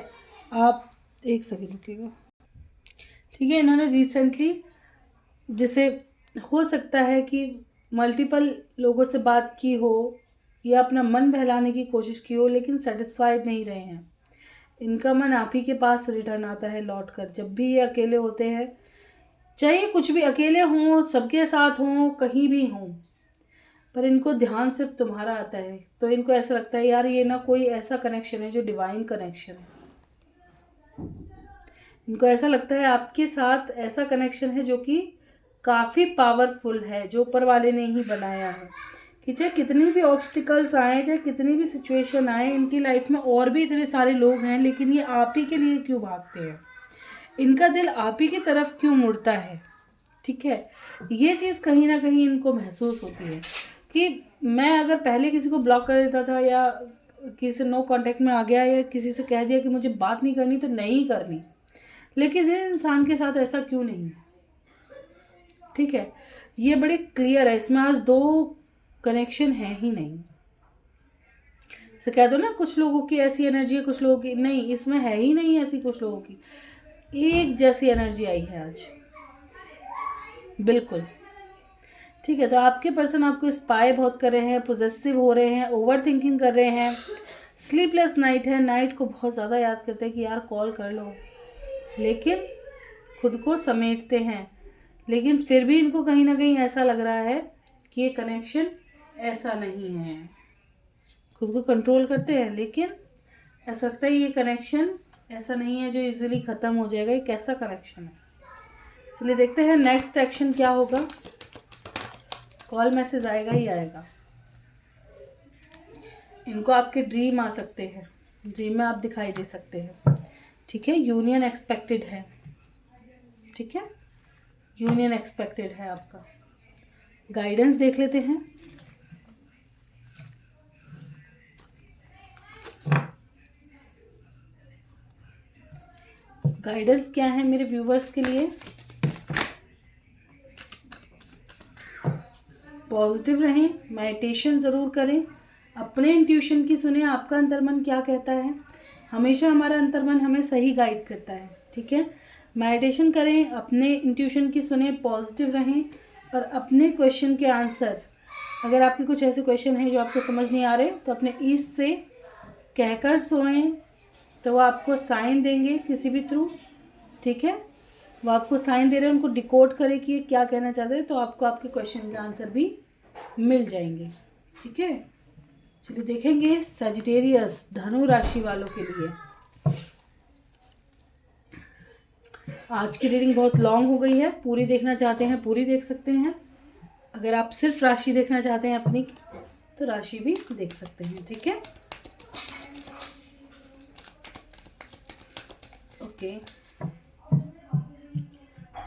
आप एक सेकेंड रुकिएगा, ठीक है। इन्होंने रिसेंटली, जैसे हो सकता है कि मल्टीपल लोगों से बात की हो या अपना मन बहलाने की कोशिश की हो, लेकिन सेटिस्फाइड नहीं रहे हैं। इनका मन आप ही के पास रिटर्न आता है लौट कर। जब भी ये अकेले होते हैं, चाहे कुछ भी अकेले हों, सबके साथ हों, कहीं भी हों, पर इनको ध्यान सिर्फ तुम्हारा आता है। तो इनको ऐसा लगता है यार ये ना कोई ऐसा कनेक्शन है जो डिवाइन कनेक्शन है। इनको ऐसा लगता है आपके साथ ऐसा कनेक्शन है जो कि काफ़ी पावरफुल है, जो ऊपर वाले ने ही बनाया है। कि चाहे कितनी भी ऑब्स्टिकल्स आए, चाहे कितनी भी सिचुएशन आए, इनकी लाइफ में और भी इतने सारे लोग हैं, लेकिन ये आप ही के लिए क्यों भागते हैं, इनका दिल आप ही की तरफ क्यों मुड़ता है, ठीक है। ये चीज़ कहीं ना कहीं इनको महसूस होती है कि मैं अगर पहले किसी को ब्लॉक कर देता था या किसी से नो कांटेक्ट में आ गया या किसी से कह दिया कि मुझे बात नहीं करनी तो नहीं करनी, लेकिन इस इंसान के साथ ऐसा क्यों नहीं है, ठीक है। ये बड़े क्लियर है, इसमें आज दो कनेक्शन है ही नहीं। से कह दो ना कुछ लोगों की ऐसी एनर्जी है, कुछ लोगों की नहीं, इसमें है ही नहीं ऐसी। कुछ लोगों की एक जैसी एनर्जी आई है आज, बिल्कुल, ठीक है। तो आपके पर्सन आपको स्पाई बहुत कर रहे हैं, पोजेसिव हो रहे हैं, ओवर थिंकिंग कर रहे हैं। स्लीपलेस नाइट है, नाइट को बहुत ज़्यादा याद करते हैं कि यार कॉल कर लो, लेकिन खुद को समेटते हैं। लेकिन फिर भी इनको कहीं ना कहीं ऐसा लग रहा है कि ये कनेक्शन ऐसा नहीं है। खुद को कंट्रोल करते हैं, लेकिन ऐसा लगता है ये कनेक्शन ऐसा नहीं है जो इजीली ख़त्म हो जाएगा। ये कैसा कनेक्शन है? चलिए देखते हैं नेक्स्ट एक्शन क्या होगा। कॉल मैसेज आएगा ही आएगा। इनको आपके ड्रीम आ सकते हैं, ड्रीम में आप दिखाई दे सकते हैं, ठीक है। यूनियन एक्सपेक्टेड है, ठीक है, यूनियन एक्सपेक्टेड है आपका। गाइडेंस देख लेते हैं। गाइडेंस क्या है मेरे व्यूवर्स के लिए? पॉजिटिव रहें, मेडिटेशन ज़रूर करें, अपने इंट्यूशन की सुने, आपका अंतर्मन क्या कहता है। हमेशा हमारा अंतर्मन हमें सही गाइड करता है, ठीक है। मेडिटेशन करें, अपने इंट्यूशन की सुने, पॉजिटिव रहें, और अपने क्वेश्चन के आंसर, अगर आपके कुछ ऐसे क्वेश्चन हैं जो आपको समझ नहीं आ रहे, तो अपने ईस्ट से कहकर सोएं, तो वो आपको साइन देंगे किसी भी थ्रू, ठीक है। वो आपको साइन दे रहे हैं, उनको डिकोड करें कि ये क्या कहना चाहते हैं, तो आपको आपके क्वेश्चन के आंसर भी मिल जाएंगे, ठीक है। चलिए देखेंगे सजिटेरियस धनु राशि वालों के लिए। आज की रीडिंग बहुत लॉन्ग हो गई है, पूरी देखना चाहते हैं पूरी देख सकते हैं। अगर आप सिर्फ राशि देखना चाहते हैं अपनी, तो राशि भी देख सकते हैं, ठीक है। ओके,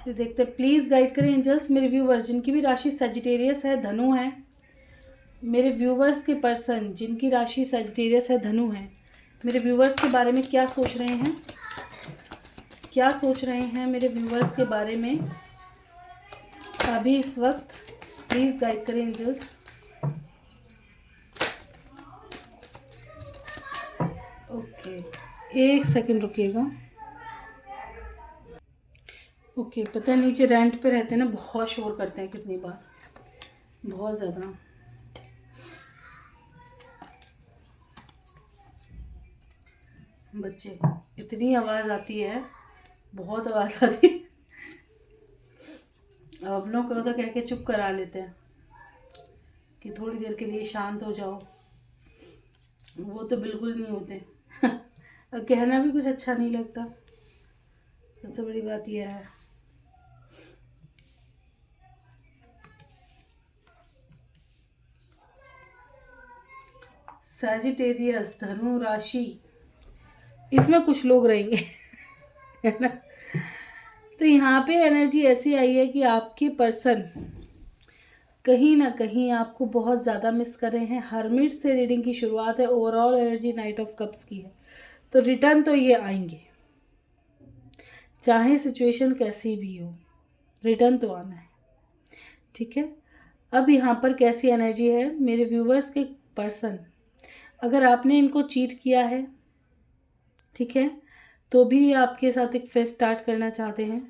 तो देखते हैं, प्लीज़ गाइड करें एंजल्स मेरे व्यूवर्स जिनकी भी राशि सजिटेरियस है, धनु है। मेरे व्यूवर्स के पर्सन जिनकी राशि सजिटेरियस है, धनु है, मेरे व्यूवर्स के बारे में क्या सोच रहे हैं, क्या सोच रहे हैं मेरे व्यूवर्स के बारे में अभी इस वक्त। प्लीज़ गाइड करें एंजल्स। ओके, एक सेकंड रुकिएगा। ओके, पता है नीचे रेंट पे रहते हैं ना, बहुत शोर करते हैं, कितनी बार, बहुत ज़्यादा। बच्चे, इतनी आवाज़ आती है, बहुत आवाज़ आती है। अब अपनों को तो कह के चुप करा लेते हैं कि थोड़ी देर के लिए शांत हो जाओ, वो तो बिल्कुल नहीं होते। और कहना भी कुछ अच्छा नहीं लगता। सबसे बड़ी बात यह है। सैजिटेरियस, धनु राशि, इसमें कुछ लोग रहेंगे है ना। तो यहाँ पे एनर्जी ऐसी आई है कि आपके पर्सन कहीं ना कहीं आपको बहुत ज़्यादा मिस कर रहे हैं। हर्मिट से रीडिंग की शुरुआत है, overall energy night of cups की है। तो रिटर्न तो ये आएंगे, चाहे सिचुएशन कैसी भी हो, रिटर्न तो आना है, ठीक है। अब यहाँ पर कैसी एनर्जी है मेरे व्यूवर्स के पर्सन, अगर आपने इनको चीट किया है, ठीक है, तो भी आपके साथ एक फ्रेश स्टार्ट करना चाहते हैं,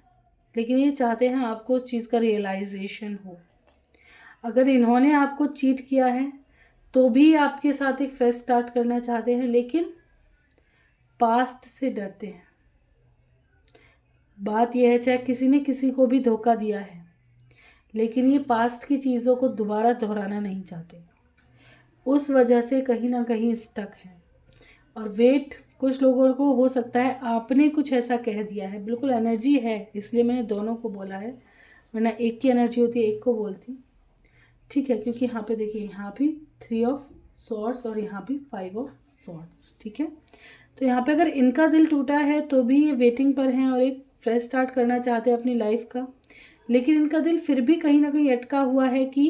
लेकिन ये चाहते हैं आपको उस चीज़ का रियलाइजेशन हो। अगर इन्होंने आपको चीट किया है तो भी आपके साथ एक फ्रेश स्टार्ट करना चाहते हैं, लेकिन पास्ट से डरते हैं। बात यह है, चाहे किसी ने किसी को भी धोखा दिया है, लेकिन ये पास्ट की चीज़ों को दोबारा दोहराना नहीं चाहते, उस वजह से कहीं ना कहीं स्टक है। और वेट, कुछ लोगों को हो सकता है आपने कुछ ऐसा कह दिया है, बिल्कुल एनर्जी है, इसलिए मैंने दोनों को बोला है, वरना एक की एनर्जी होती है एक को बोलती, ठीक है। क्योंकि यहाँ पे देखिए, यहाँ भी 3 ऑफ सॉर्ड्स और यहाँ भी 5 ऑफ सॉर्ड्स, ठीक है। तो यहाँ पे अगर इनका दिल टूटा है तो भी ये वेटिंग पर हैं और एक फ्रेश स्टार्ट करना चाहते हैं अपनी लाइफ का, लेकिन इनका दिल फिर भी कहीं ना कहीं अटका हुआ है कि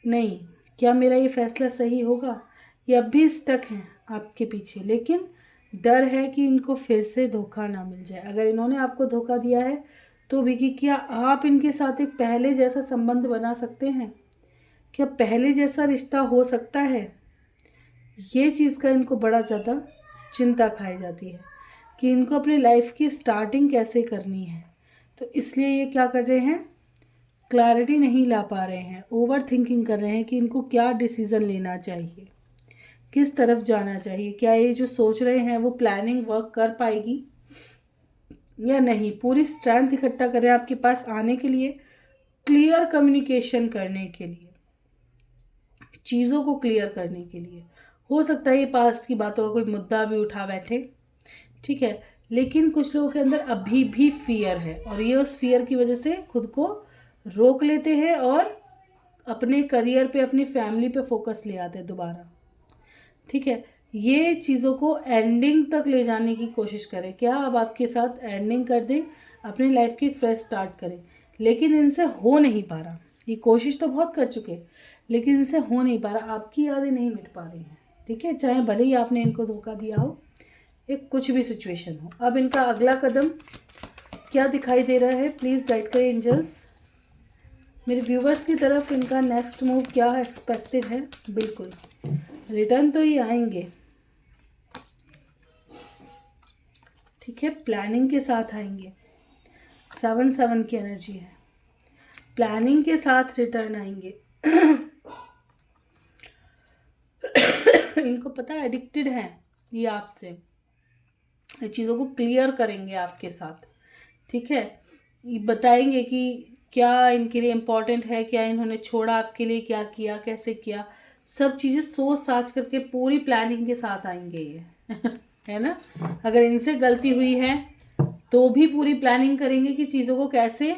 नहीं, क्या मेरा ये फैसला सही होगा। ये अब भी स्टक हैं आपके पीछे, लेकिन डर है कि इनको फिर से धोखा ना मिल जाए। अगर इन्होंने आपको धोखा दिया है तो भी कि क्या आप इनके साथ एक पहले जैसा संबंध बना सकते हैं, क्या पहले जैसा रिश्ता हो सकता है, ये चीज़ का इनको बड़ा ज़्यादा चिंता खाई जाती है कि इनको अपनी लाइफ की स्टार्टिंग कैसे करनी है। तो इसलिए ये क्या कर रहे हैं, क्लैरिटी नहीं ला पा रहे हैं, ओवर थिंकिंग कर रहे हैं कि इनको क्या डिसीज़न लेना चाहिए, किस तरफ जाना चाहिए, क्या ये जो सोच रहे हैं वो प्लानिंग वर्क कर पाएगी या नहीं। पूरी स्ट्रेंथ इकट्ठा करें आपके पास आने के लिए, क्लियर कम्युनिकेशन करने के लिए, चीज़ों को क्लियर करने के लिए। हो सकता है ये पास्ट की बातों का कोई मुद्दा भी उठा बैठे, ठीक है, लेकिन कुछ लोगों के अंदर अभी भी फियर है और ये उस फियर की वजह से खुद को रोक लेते हैं और अपने करियर पे, अपनी फैमिली पे फोकस ले आते हैं दोबारा, ठीक है। ये चीज़ों को एंडिंग तक ले जाने की कोशिश करें, क्या अब आपके साथ एंडिंग कर दें, अपनी लाइफ की फ्रेश स्टार्ट करें, लेकिन इनसे हो नहीं पा रहा। ये कोशिश तो बहुत कर चुके, लेकिन इनसे हो नहीं पा रहा, आपकी यादें नहीं मिट पा रही हैं, ठीक है, चाहे भले ही आपने इनको धोखा दिया हो, एक कुछ भी सिचुएशन हो। अब इनका अगला कदम क्या दिखाई दे रहा है, प्लीज़ गाइड करें एंजल्स। मेरे व्यूवर्स की तरफ इनका नेक्स्ट मूव क्या एक्सपेक्टेड है। बिल्कुल रिटर्न तो ये आएंगे, ठीक है, प्लानिंग के साथ आएंगे। 7-7 की एनर्जी है, प्लानिंग के साथ रिटर्न आएंगे। इनको पता है एडिक्टेड हैं ये आपसे, ये चीज़ों को क्लियर करेंगे आपके साथ, ठीक है। ये बताएंगे कि क्या इनके लिए इम्पोर्टेंट है, क्या इन्होंने छोड़ा आपके लिए, क्या किया, कैसे किया, सब चीज़ें सोच साच करके पूरी प्लानिंग के साथ आएंगे ये है ना। अगर इनसे गलती हुई है तो भी पूरी प्लानिंग करेंगे कि चीज़ों को कैसे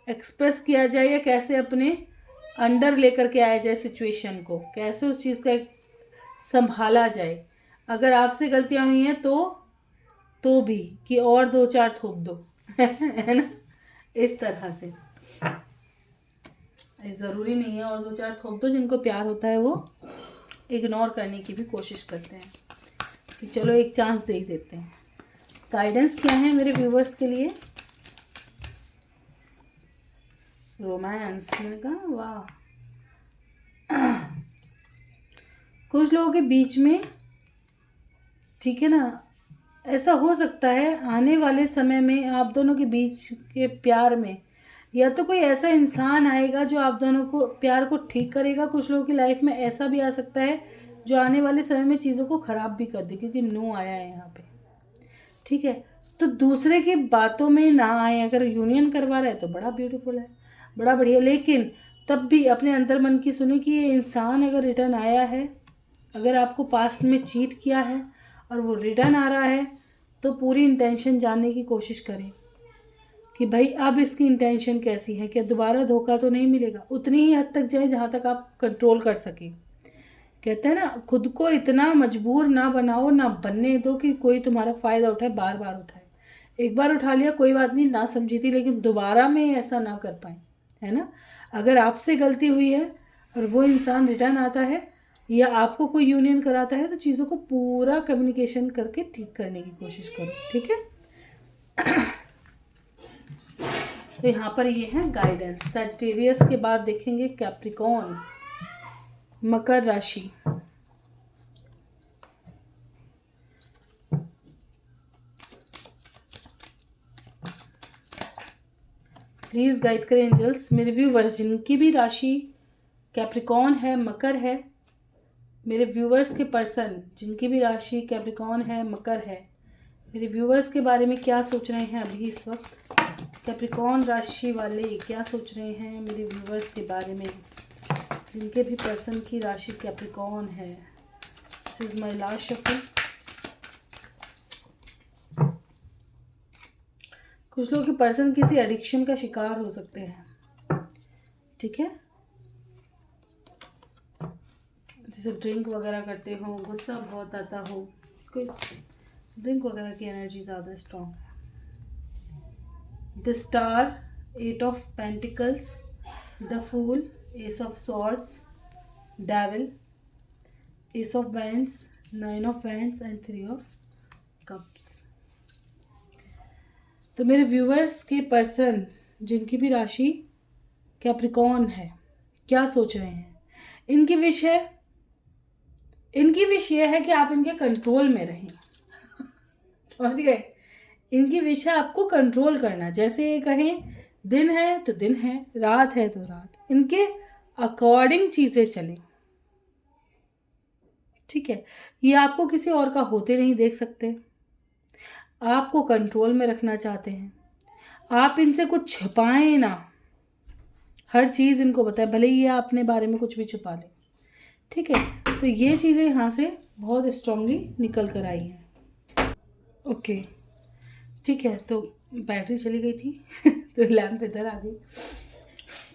एक्सप्रेस किया जाए या कैसे अपने अंडर लेकर के आया जाए, सिचुएशन को कैसे उस चीज़ को संभाला जाए। अगर आपसे गलतियाँ हुई हैं तो भी कि और 2-4 थोप दो है ना, इस तरह से। ज़रूरी नहीं है और 2-4 थोप दो, जिनको प्यार होता है वो इग्नोर करने की भी कोशिश करते हैं कि चलो एक चांस दे ही देते हैं। गाइडेंस क्या है मेरे व्यूवर्स के लिए। रोमांस, मैंने कहा वाह, कुछ लोगों के बीच में, ठीक है ना, ऐसा हो सकता है आने वाले समय में आप दोनों के बीच के प्यार में या तो कोई ऐसा इंसान आएगा जो आप दोनों को प्यार को ठीक करेगा। कुछ लोगों की लाइफ में ऐसा भी आ सकता है जो आने वाले समय में चीज़ों को ख़राब भी कर दे, क्योंकि नो आया है यहाँ पे। ठीक है, तो दूसरे की बातों में ना आए। अगर यूनियन करवा रहा है तो बड़ा ब्यूटीफुल है, बड़ा बढ़िया, लेकिन तब भी अपने अंदर मन की सुने कि ये इंसान अगर रिटर्न आया है, अगर आपको पास्ट में चीट किया है और वो रिटर्न आ रहा है, तो पूरी इंटेंशन जानने की कोशिश करें कि भाई अब इसकी इंटेंशन कैसी है, क्या दोबारा धोखा तो नहीं मिलेगा। उतनी ही हद तक जाए जहाँ तक आप कंट्रोल कर सकें। कहते हैं ना, खुद को इतना मजबूर ना बनाओ, ना बनने दो कि कोई तुम्हारा फ़ायदा उठाए, बार बार उठाए। एक बार उठा लिया कोई बात नहीं, ना समझी थी, लेकिन दोबारा में ऐसा ना कर पाए, है ना। अगर आपसे गलती हुई है और वो इंसान रिटर्न आता है या आपको कोई यूनियन कराता है, तो चीज़ों को पूरा कम्युनिकेशन करके ठीक करने की कोशिश करो। ठीक है, तो यहाँ पर ये है गाइडेंस। सजिटेरियस के बाद देखेंगे कैप्रिकॉर्न, मकर राशि। प्लीज़ गाइड करें एंजल्स मेरे व्यूवर्स जिनकी भी राशि कैप्रिकॉर्न है, मकर है। मेरे व्यूवर्स के पर्सन जिनकी भी राशि कैप्रिकॉर्न है, मकर है, मेरे व्यूवर्स के बारे में क्या सोच रहे हैं अभी इस वक्त। कैप्रिकॉर्न राशि वाले क्या सोच रहे हैं मेरे व्यूवर्स के बारे में, जिनके भी पर्सन की राशि कैप्रिकॉर्न है। This is my last shuffle. कुछ लोग के पर्सन किसी एडिक्शन का शिकार हो सकते हैं। ठीक है, जैसे ड्रिंक वगैरह करते हो, गुस्सा बहुत आता हो, कोई ड्रिंक वगैरह की एनर्जी ज़्यादा स्ट्रॉन्ग है। The star, 8 of pentacles, the fool, ace of swords, devil, ace of wands, 9 of wands and 3 of cups. तो मेरे व्यूवर्स के पर्सन जिनकी भी राशि कैप्रिकॉर्न है, क्या सोच रहे हैं। इनकी विश ये है कि आप इनके कंट्रोल में रहें। समझ गए, इनकी विश है आपको कंट्रोल करना। जैसे ये कहें दिन है तो दिन है, रात है तो रात, इनके अकॉर्डिंग चीज़ें चलें। ठीक है, ये आपको किसी और का होते नहीं देख सकते, आपको कंट्रोल में रखना चाहते हैं। आप इनसे कुछ छुपाएं ना, हर चीज़ इनको बताएं, भले ही ये अपने बारे में कुछ भी छुपा लें। ठीक है, तो ये चीज़ें यहाँ से बहुत स्ट्रांगली निकल कर आई हैं। ओके, ठीक है, तो बैटरी चली गई थी तो लैंप इधर आ गई।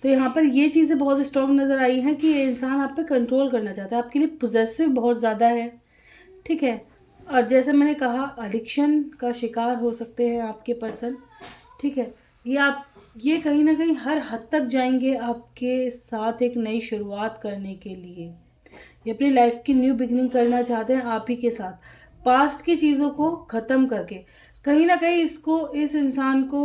तो यहाँ पर ये चीज़ें बहुत स्ट्रॉन्ग नज़र आई हैं कि ये इंसान आप पे कंट्रोल करना चाहता है, आपके लिए पोजेसिव बहुत ज़्यादा है। ठीक है, और जैसे मैंने कहा एडिक्शन का शिकार हो सकते हैं आपके पर्सन। ठीक है, ये कहीं ना कहीं हर हद तक जाएंगे आपके साथ एक नई शुरुआत करने के लिए। ये अपनी लाइफ की न्यू बिगनिंग करना चाहते हैं आप ही के साथ, पास्ट की चीज़ों को ख़त्म करके। कहीं ना कहीं इस इंसान को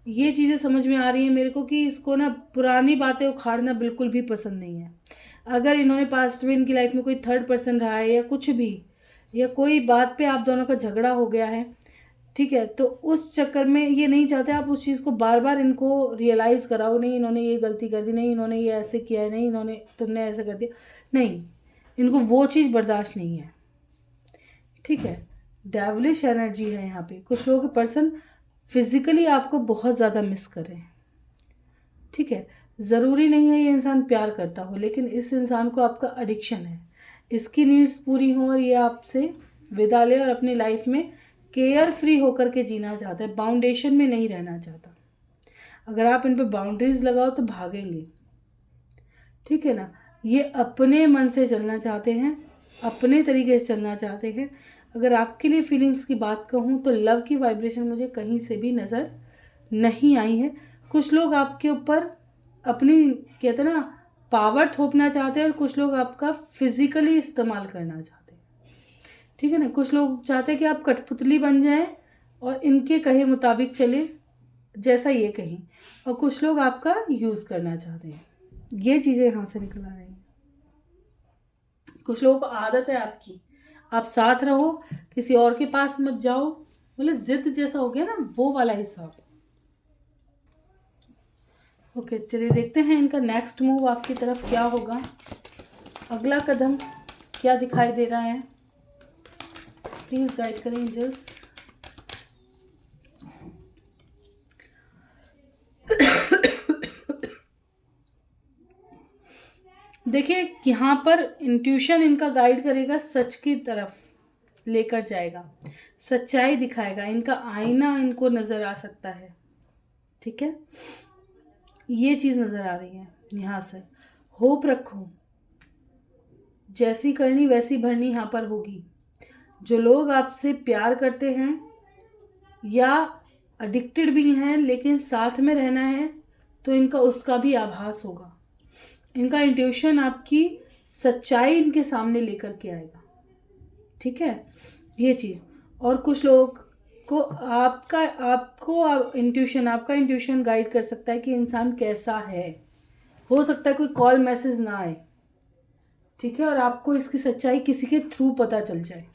ये चीज़ें समझ में आ रही हैं मेरे को कि इसको ना पुरानी बातें उखाड़ना बिल्कुल भी पसंद नहीं है। अगर इन्होंने पास्ट में इनकी लाइफ में कोई थर्ड पर्सन रहा है या कुछ भी, या कोई बात पे आप दोनों का झगड़ा हो गया है, ठीक है, तो उस चक्कर में ये नहीं चाहते आप उस चीज़ को बार बार इनको रियलाइज़ कराओ। नहीं इन्होंने ये गलती कर दी, नहीं इन्होंने ये ऐसे किया है, नहीं तुमने ऐसे कर दिया, नहीं, इनको वो चीज़ बर्दाश्त नहीं है। ठीक है, डेविलिश एनर्जी है यहाँ पे। कुछ लोगों के पर्सन फिजिकली आपको बहुत ज़्यादा मिस कर रहे हैं। ठीक है, ज़रूरी नहीं है ये इंसान प्यार करता हो, लेकिन इस इंसान को आपका एडिक्शन है, इसकी नीड्स पूरी हों और ये आपसे विदा ले और अपनी लाइफ में केयर फ्री होकर के जीना चाहता है, बाउंडेशन में नहीं रहना चाहता। अगर आप इन पे बाउंड्रीज लगाओ तो भागेंगे। ठीक है ना, ये अपने मन से चलना चाहते हैं, अपने तरीके से चलना चाहते हैं। अगर आपके लिए फीलिंग्स की बात कहूँ तो लव की वाइब्रेशन मुझे कहीं से भी नज़र नहीं आई है। कुछ लोग आपके ऊपर अपनी कहते हैं ना पावर थोपना चाहते हैं और कुछ लोग आपका फिजिकली इस्तेमाल करना चाहते हैं। ठीक है ना, कुछ लोग चाहते हैं कि आप कठपुतली बन जाएं और इनके कहे मुताबिक चले जैसा ये कहें, और कुछ लोग आपका यूज़ करना चाहते हैं। ये चीज़ें यहाँ से निकल आ रही हैं। कुछ लोगों को आदत है आपकी, आप साथ रहो, किसी और के पास मत जाओ, मतलब जिद जैसा हो गया ना, वो वाला हिसाब। ओके, चलिए देखते हैं इनका नेक्स्ट मूव आपकी तरफ क्या होगा, अगला कदम क्या दिखाई दे रहा है, प्लीज़ गाइड करें एंजल्स। देखिए यहाँ पर इंट्यूशन इनका गाइड करेगा, सच की तरफ लेकर जाएगा, सच्चाई दिखाएगा, इनका आईना इनको नज़र आ सकता है। ठीक है, ये चीज़ नज़र आ रही है यहाँ से। होप रखो, जैसी करनी वैसी भरनी यहाँ पर होगी। जो लोग आपसे प्यार करते हैं या एडिक्टेड भी हैं लेकिन साथ में रहना है, तो इनका उसका भी आभास होगा। इनका इंट्यूशन आपकी सच्चाई इनके सामने लेकर के आएगा। ठीक है, ये चीज़। और कुछ लोग को आपका इंट्यूशन गाइड कर सकता है कि इंसान कैसा है। हो सकता है कोई कॉल मैसेज ना आए, ठीक है, और आपको इसकी सच्चाई किसी के थ्रू पता चल जाए।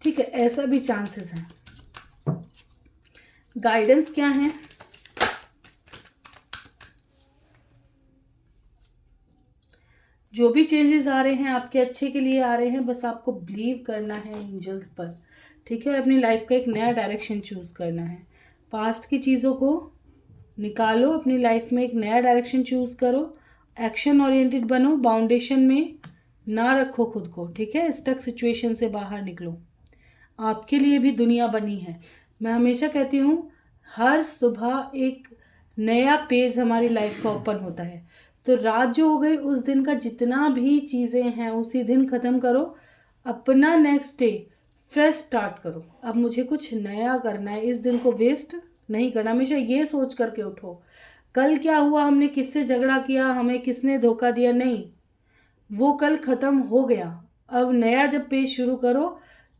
ठीक है, ऐसा भी चांसेस हैं। गाइडेंस क्या है, जो भी चेंजेस आ रहे हैं आपके अच्छे के लिए आ रहे हैं, बस आपको बिलीव करना है एंजल्स पर। ठीक है, और अपनी लाइफ का एक नया डायरेक्शन चूज़ करना है। पास्ट की चीज़ों को निकालो, अपनी लाइफ में एक नया डायरेक्शन चूज़ करो, एक्शन ओरिएंटेड बनो, बाउंडेशन में ना रखो खुद को। ठीक है, स्टक सिचुएशन से बाहर निकलो। आपके लिए भी दुनिया बनी है। मैं हमेशा कहती हूँ, हर सुबह एक नया पेज हमारी लाइफ का ओपन होता है। तो रात जो हो गई, उस दिन का जितना भी चीज़ें हैं उसी दिन ख़त्म करो, अपना नेक्स्ट डे फ्रेश स्टार्ट करो। अब मुझे कुछ नया करना है, इस दिन को वेस्ट नहीं करना। हमेशा ये सोच करके उठो, कल क्या हुआ, हमने किससे झगड़ा किया, हमें किसने धोखा दिया, नहीं, वो कल ख़त्म हो गया। अब नया जब पेज शुरू करो,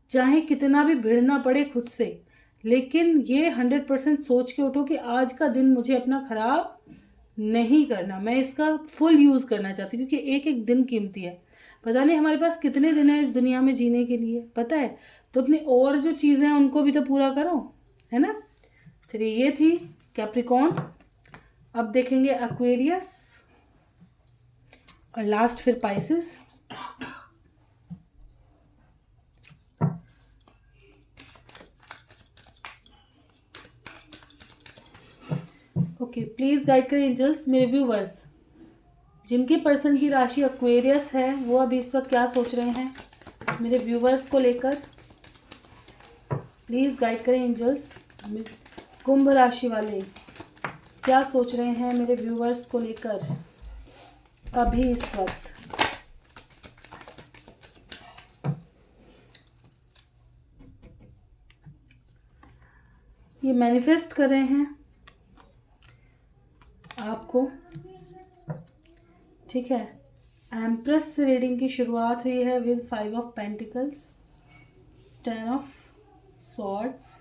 चाहे कितना भी भिड़ना पड़े खुद से, लेकिन ये 100% सोच के उठो कि आज का दिन मुझे अपना ख़राब नहीं करना, मैं इसका फुल यूज़ करना चाहती हूँ, क्योंकि एक एक दिन कीमती है। पता नहीं हमारे पास कितने दिन हैं इस दुनिया में जीने के लिए, पता है? तो अपनी और जो चीज़ें हैं उनको भी तो पूरा करो, है ना। चलिए, ये थी कैप्रिकॉर्न। अब देखेंगे एक्वेरियस और लास्ट फिर पाइसेस। ओके, प्लीज़ गाइड करें एंजल्स मेरे व्यूवर्स, जिनके पर्सन की राशि एक्वेरियस है, वो अभी इस वक्त क्या सोच रहे हैं मेरे व्यूवर्स को लेकर। प्लीज़ गाइड करें एंजल्स, कुंभ राशि वाले क्या सोच रहे हैं मेरे व्यूवर्स को लेकर अभी इस वक्त। ये मैनिफेस्ट कर रहे हैं आपको। ठीक है, एम्प्रेस से रीडिंग की शुरुआत हुई है with 5 of pentacles, 10 of swords,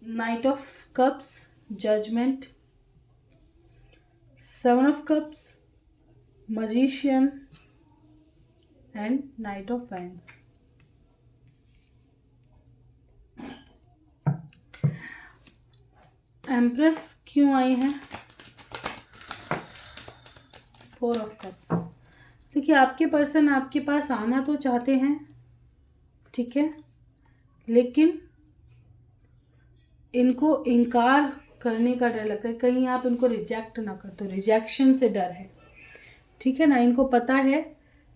knight of cups, judgement, 7 of cups, magician and knight of wands. Empress क्यों आई है? 4 ऑफ कप्स। देखिए, आपके पर्सन आपके पास आना तो चाहते हैं, ठीक है, लेकिन इनको इनकार करने का डर लगता है, कहीं आप इनको रिजेक्ट ना कर, तो रिजेक्शन से डर है। ठीक है ना, इनको पता है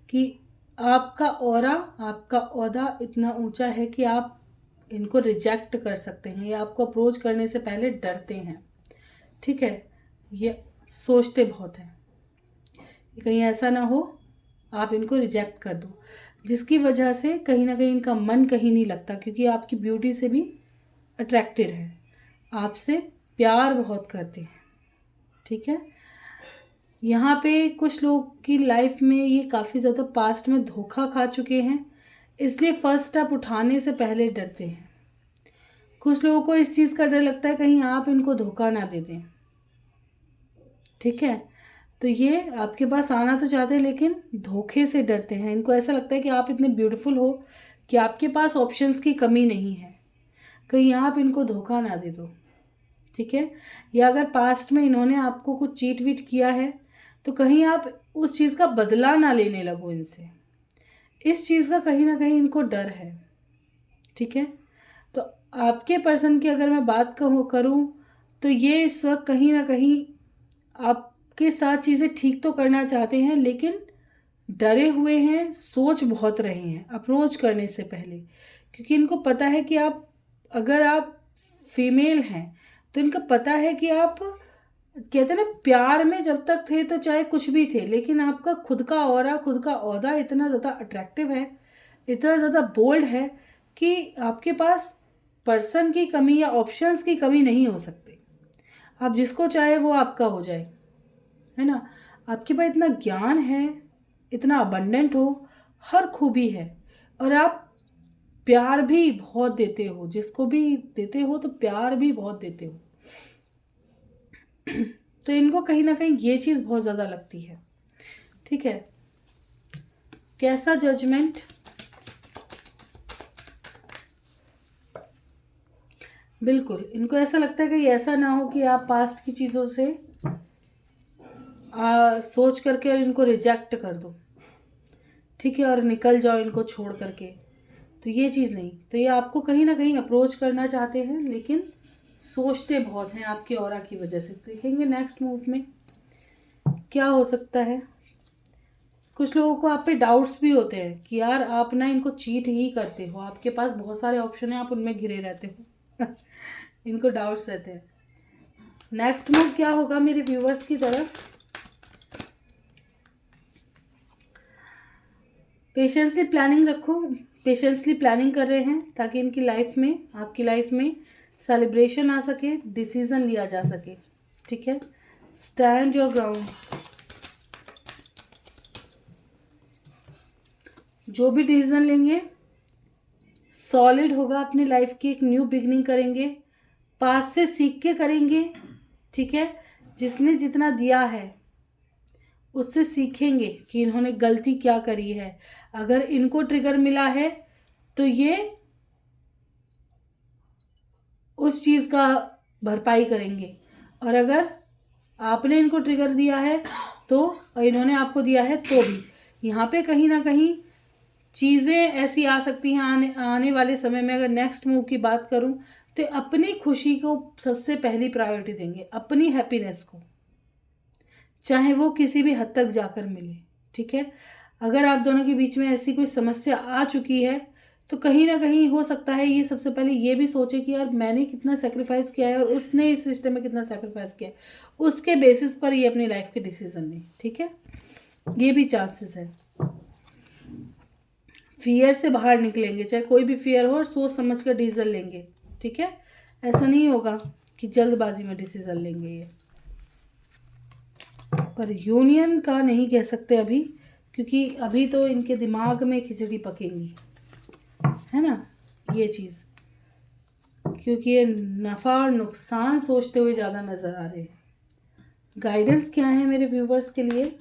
कि आपका ऑरा, आपका ओहदा इतना ऊंचा है कि आप इनको रिजेक्ट कर सकते हैं, या आपको अप्रोच करने से पहले डरते हैं। ठीक है, ये सोचते बहुत हैं, कहीं ऐसा ना हो आप इनको रिजेक्ट कर दो, जिसकी वजह से कहीं ना कहीं इनका मन कहीं नहीं लगता, क्योंकि आपकी ब्यूटी से भी अट्रैक्टेड है, आपसे प्यार बहुत करते हैं। ठीक है, यहाँ पे कुछ लोग की लाइफ में ये काफ़ी ज़्यादा पास्ट में धोखा खा चुके हैं, इसलिए फर्स्ट स्टेप उठाने से पहले डरते हैं। कुछ लोगों को इस चीज़ का डर लगता है कहीं आप इनको धोखा ना दे दें। ठीक है, तो ये आपके पास आना तो चाहते हैं लेकिन धोखे से डरते हैं। इनको ऐसा लगता है कि आप इतने ब्यूटीफुल हो कि आपके पास ऑप्शंस की कमी नहीं है, कहीं आप इनको धोखा ना दे दो। ठीक है, या अगर पास्ट में इन्होंने आपको कुछ चीट वीट किया है तो कहीं आप उस चीज़ का बदला ना लेने लगो इनसे, इस चीज़ का कहीं ना कहीं इनको डर है। ठीक है, तो आपके पर्सन की अगर मैं बात करूँ तो ये इस वक्त कहीं ना कहीं आपके साथ चीज़ें ठीक तो करना चाहते हैं, लेकिन डरे हुए हैं, सोच बहुत रहे हैं अप्रोच करने से पहले, क्योंकि इनको पता है कि अगर आप फीमेल हैं तो इनको पता है कि आप कहते हैं ना, प्यार में जब तक थे तो चाहे कुछ भी थे, लेकिन आपका खुद का ऑरा, खुद का ओहदा इतना ज़्यादा अट्रैक्टिव है, इतना ज़्यादा बोल्ड है कि आपके पास पर्सन की कमी या ऑप्शंस की कमी नहीं हो सकती। आप जिसको चाहे वो आपका हो जाए, है ना। आपके पास इतना ज्ञान है, इतना अबंडेंट हो, हर खूबी है, और आप प्यार भी बहुत देते हो, जिसको भी देते हो तो प्यार भी बहुत देते हो। तो इनको कहीं ना कहीं ये चीज़ बहुत ज़्यादा लगती है। ठीक है, कैसा जजमेंट? बिल्कुल, इनको ऐसा लगता है कि ऐसा ना हो कि आप पास्ट की चीज़ों से सोच करके इनको रिजेक्ट कर दो, ठीक है, और निकल जाओ इनको छोड़ करके। तो ये चीज़ नहीं, तो ये आपको कहीं ना कहीं अप्रोच करना चाहते हैं, लेकिन सोचते बहुत हैं आपके ऑरा की वजह से। देखेंगे नेक्स्ट मूव में क्या हो सकता है। कुछ लोगों को आप पे डाउट्स भी होते हैं कि यार आप ना इनको चीट ही करते हो, आपके पास बहुत सारे ऑप्शन हैं, आप उनमें घिरे रहते हो। इनको डाउट्स रहते हैं। नेक्स्ट मूव क्या होगा मेरे व्यूवर्स की तरफ? पेशेंसली प्लानिंग रखो, पेशेंसली प्लानिंग कर रहे हैं ताकि इनकी लाइफ में, आपकी लाइफ में सेलिब्रेशन आ सके, डिसीजन लिया जा सके। ठीक है, स्टैंड योर ग्राउंड। जो भी डिसीजन लेंगे सॉलिड होगा, अपनी लाइफ की एक न्यू बिगनिंग करेंगे, पास से सीख के करेंगे। ठीक है, जिसने जितना दिया है उससे सीखेंगे कि इन्होंने गलती क्या करी है। अगर इनको ट्रिगर मिला है तो ये उस चीज़ का भरपाई करेंगे, और अगर आपने इनको ट्रिगर दिया है तो, और इन्होंने आपको दिया है तो भी, यहाँ पे कहीं ना कहीं चीज़ें ऐसी आ सकती हैं आने वाले समय में। अगर नेक्स्ट मूव की बात करूँ तो अपनी खुशी को सबसे पहली प्रायोरिटी देंगे, अपनी हैप्पीनेस को, चाहे वो किसी भी हद तक जाकर मिले। ठीक है, अगर आप दोनों के बीच में ऐसी कोई समस्या आ चुकी है तो कहीं ना कहीं हो सकता है ये सबसे पहले ये भी सोचे कि यार मैंने कितना सेक्रीफाइस किया है और उसने इस सिस्टम में कितना सेक्रीफाइस किया है, उसके बेसिस पर ये अपनी लाइफ के डिसीजन लें। ठीक है, ये भी चांसेस है। फियर से बाहर निकलेंगे, चाहे कोई भी फियर हो, और सोच समझ कर डिसीजन लेंगे। ठीक है, ऐसा नहीं होगा कि जल्दबाजी में डिसीजन लेंगे ये। पर यूनियन का नहीं कह सकते अभी, क्योंकि अभी तो इनके दिमाग में खिचड़ी पकेंगी, है ना, ये चीज़, क्योंकि ये नफ़ा और नुकसान सोचते हुए ज़्यादा नज़र आ रहे हैं। गाइडेंस क्या है मेरे व्यूवर्स के लिए?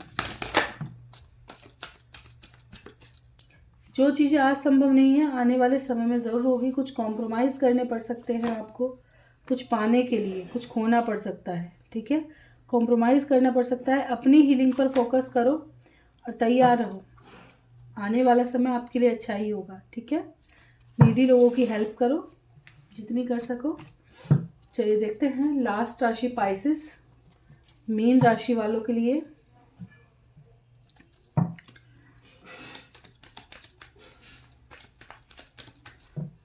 जो चीज़ें आज संभव नहीं है आने वाले समय में ज़रूर होगी। कुछ कॉम्प्रोमाइज़ करने पड़ सकते हैं आपको, कुछ पाने के लिए कुछ खोना पड़ सकता है। ठीक है, कॉम्प्रोमाइज़ करना पड़ सकता है। अपनी हीलिंग पर फोकस करो और तैयार रहो, आने वाला समय आपके लिए अच्छा ही होगा। ठीक है, नीडी लोगों की हेल्प करो जितनी कर सको। चलिए देखते हैं लास्ट राशि पाइसेस, मीन राशि वालों के लिए।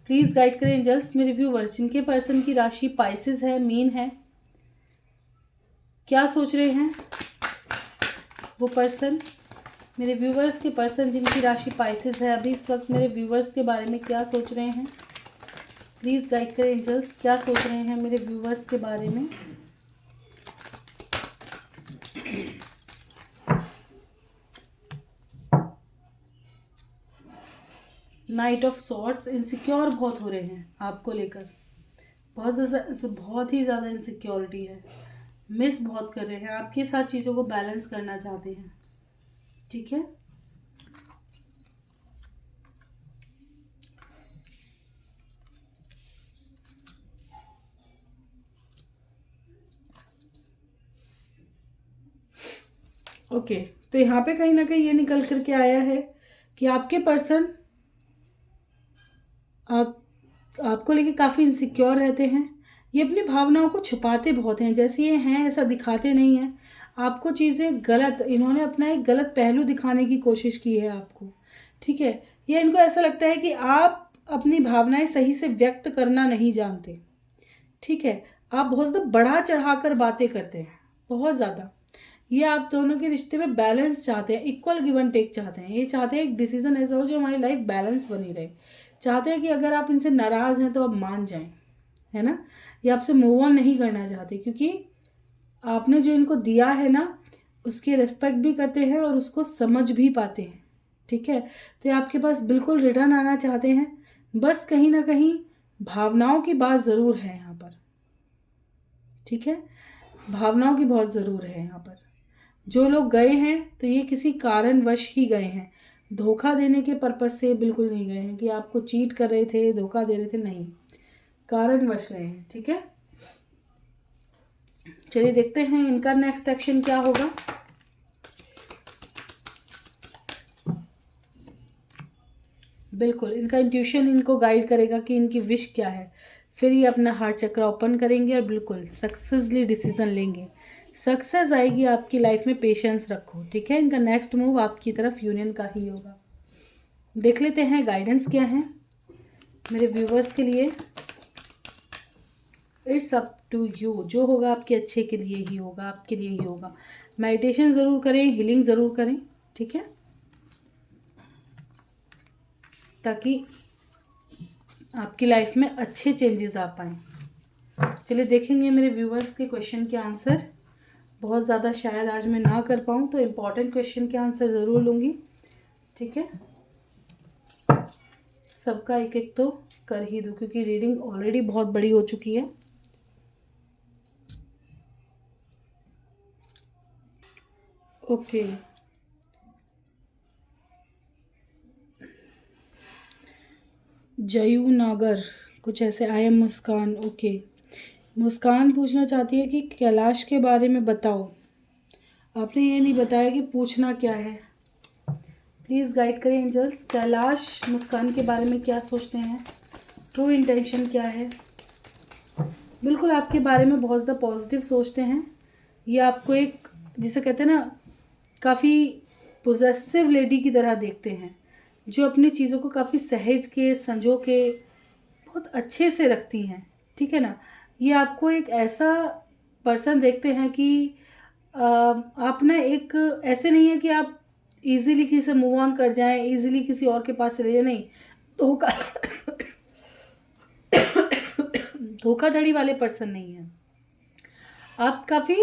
प्लीज़ गाइड करें एंजल्स मेरे व्यूवर्स जिनके पर्सन की राशि पाइसेस है, मीन है। क्या सोच रहे हैं वो पर्सन, मेरे व्यूवर्स के पर्सन जिनकी राशि पाइसेस है, अभी इस वक्त मेरे व्यूवर्स के बारे में क्या सोच रहे हैं? प्लीज़ गाइड करें एंजल्स, क्या सोच रहे हैं मेरे व्यूवर्स के बारे में? नाइट ऑफ सॉर्ड्स, इनसिक्योर बहुत हो रहे हैं आपको लेकर, बहुत ही ज़्यादा इनसिक्योरिटी है, मिस बहुत कर रहे हैं, आपके साथ चीज़ों को बैलेंस करना चाहते हैं। ठीक है, ओके, तो यहाँ पे कहीं ना कहीं ये निकल करके आया है कि आपके पर्सन आपको लेके काफ़ी इनसिक्योर रहते हैं। ये अपनी भावनाओं को छुपाते बहुत हैं, जैसे ये हैं ऐसा दिखाते नहीं हैं। आपको चीज़ें गलत, इन्होंने अपना एक गलत पहलू दिखाने की कोशिश की है आपको, ठीक है। ये इनको ऐसा लगता है कि आप अपनी भावनाएं सही से व्यक्त करना नहीं जानते, ठीक है। आप बहुत ज़्यादा बढ़ा चढ़ा कर बातें करते हैं, बहुत ज़्यादा। ये आप दोनों के रिश्ते में बैलेंस चाहते हैं, इक्वल गिव एंड टेक चाहते हैं। ये चाहते हैं एक डिसीजन ऐसा हो जो हमारी लाइफ बैलेंस बनी रहे। चाहते हैं कि अगर आप इनसे नाराज़ हैं तो आप मान जाएं, है ना। ये आपसे मूव ऑन नहीं करना चाहते, क्योंकि आपने जो इनको दिया है ना उसकी रिस्पेक्ट भी करते हैं और उसको समझ भी पाते हैं, ठीक है। तो ये आपके पास बिल्कुल रिटर्न आना चाहते हैं, बस कहीं ना कहीं भावनाओं की बात ज़रूर है यहाँ पर, ठीक है। भावनाओं की बहुत ज़रूर है यहाँ पर। जो लोग गए हैं तो ये किसी कारणवश ही गए हैं, धोखा देने के पर्पज़ से बिल्कुल नहीं गए हैं कि आपको चीट कर रहे थे, धोखा दे रहे थे, नहीं, कारणवश गए हैं, ठीक है। चलिए देखते हैं इनका नेक्स्ट एक्शन क्या होगा। बिल्कुल इनका इंट्यूशन इनको गाइड करेगा कि इनकी विश क्या है। फिर ये अपना हार्ट चक्र ओपन करेंगे और बिल्कुल सक्सेसली डिसीजन लेंगे। सक्सेस आएगी आपकी लाइफ में, पेशेंस रखो, ठीक है। इनका नेक्स्ट मूव आपकी तरफ यूनियन का ही होगा। देख लेते हैं गाइडेंस क्या है मेरे व्यूवर्स के लिए। इट्स अप टू यू, जो होगा आपके अच्छे के लिए ही होगा, आपके लिए ही होगा। मेडिटेशन ज़रूर करें, हीलिंग ज़रूर करें, ठीक है, ताकि आपकी लाइफ में अच्छे चेंजेस आ पाएँ। चलिए देखेंगे मेरे व्यूवर्स के क्वेश्चन के आंसर। बहुत ज़्यादा शायद आज मैं ना कर पाऊँ, तो इम्पॉर्टेंट क्वेश्चन के आंसर ज़रूर लूँगी, ठीक है। सबका एक एक तो कर ही दूँ, क्योंकि रीडिंग ऑलरेडी बहुत बड़ी हो चुकी है। ओके, जयू नागर कुछ ऐसे, आई एम मुस्कान। ओके, मुस्कान पूछना चाहती है कि कैलाश के बारे में बताओ। आपने ये नहीं बताया कि पूछना क्या है। प्लीज़ गाइड करें एंजल्स, कैलाश मुस्कान के बारे में क्या सोचते हैं, ट्रू इंटेंशन क्या है। बिल्कुल आपके बारे में बहुत ज़्यादा पॉजिटिव सोचते हैं। ये आपको एक, जिसे कहते हैं ना, काफ़ी पोजेसिव लेडी की तरह देखते हैं, जो अपनी चीज़ों को काफ़ी सहज के, संजो के, बहुत अच्छे से रखती हैं, ठीक है ना। ये आपको एक ऐसा पर्सन देखते हैं कि आप ना एक ऐसे नहीं है कि आप इजीली किसी से मूव ऑन कर जाएं, इजीली किसी और के पास चले जाएं, नहीं। धोखा धोखाधड़ी वाले पर्सन नहीं हैं आप। काफ़ी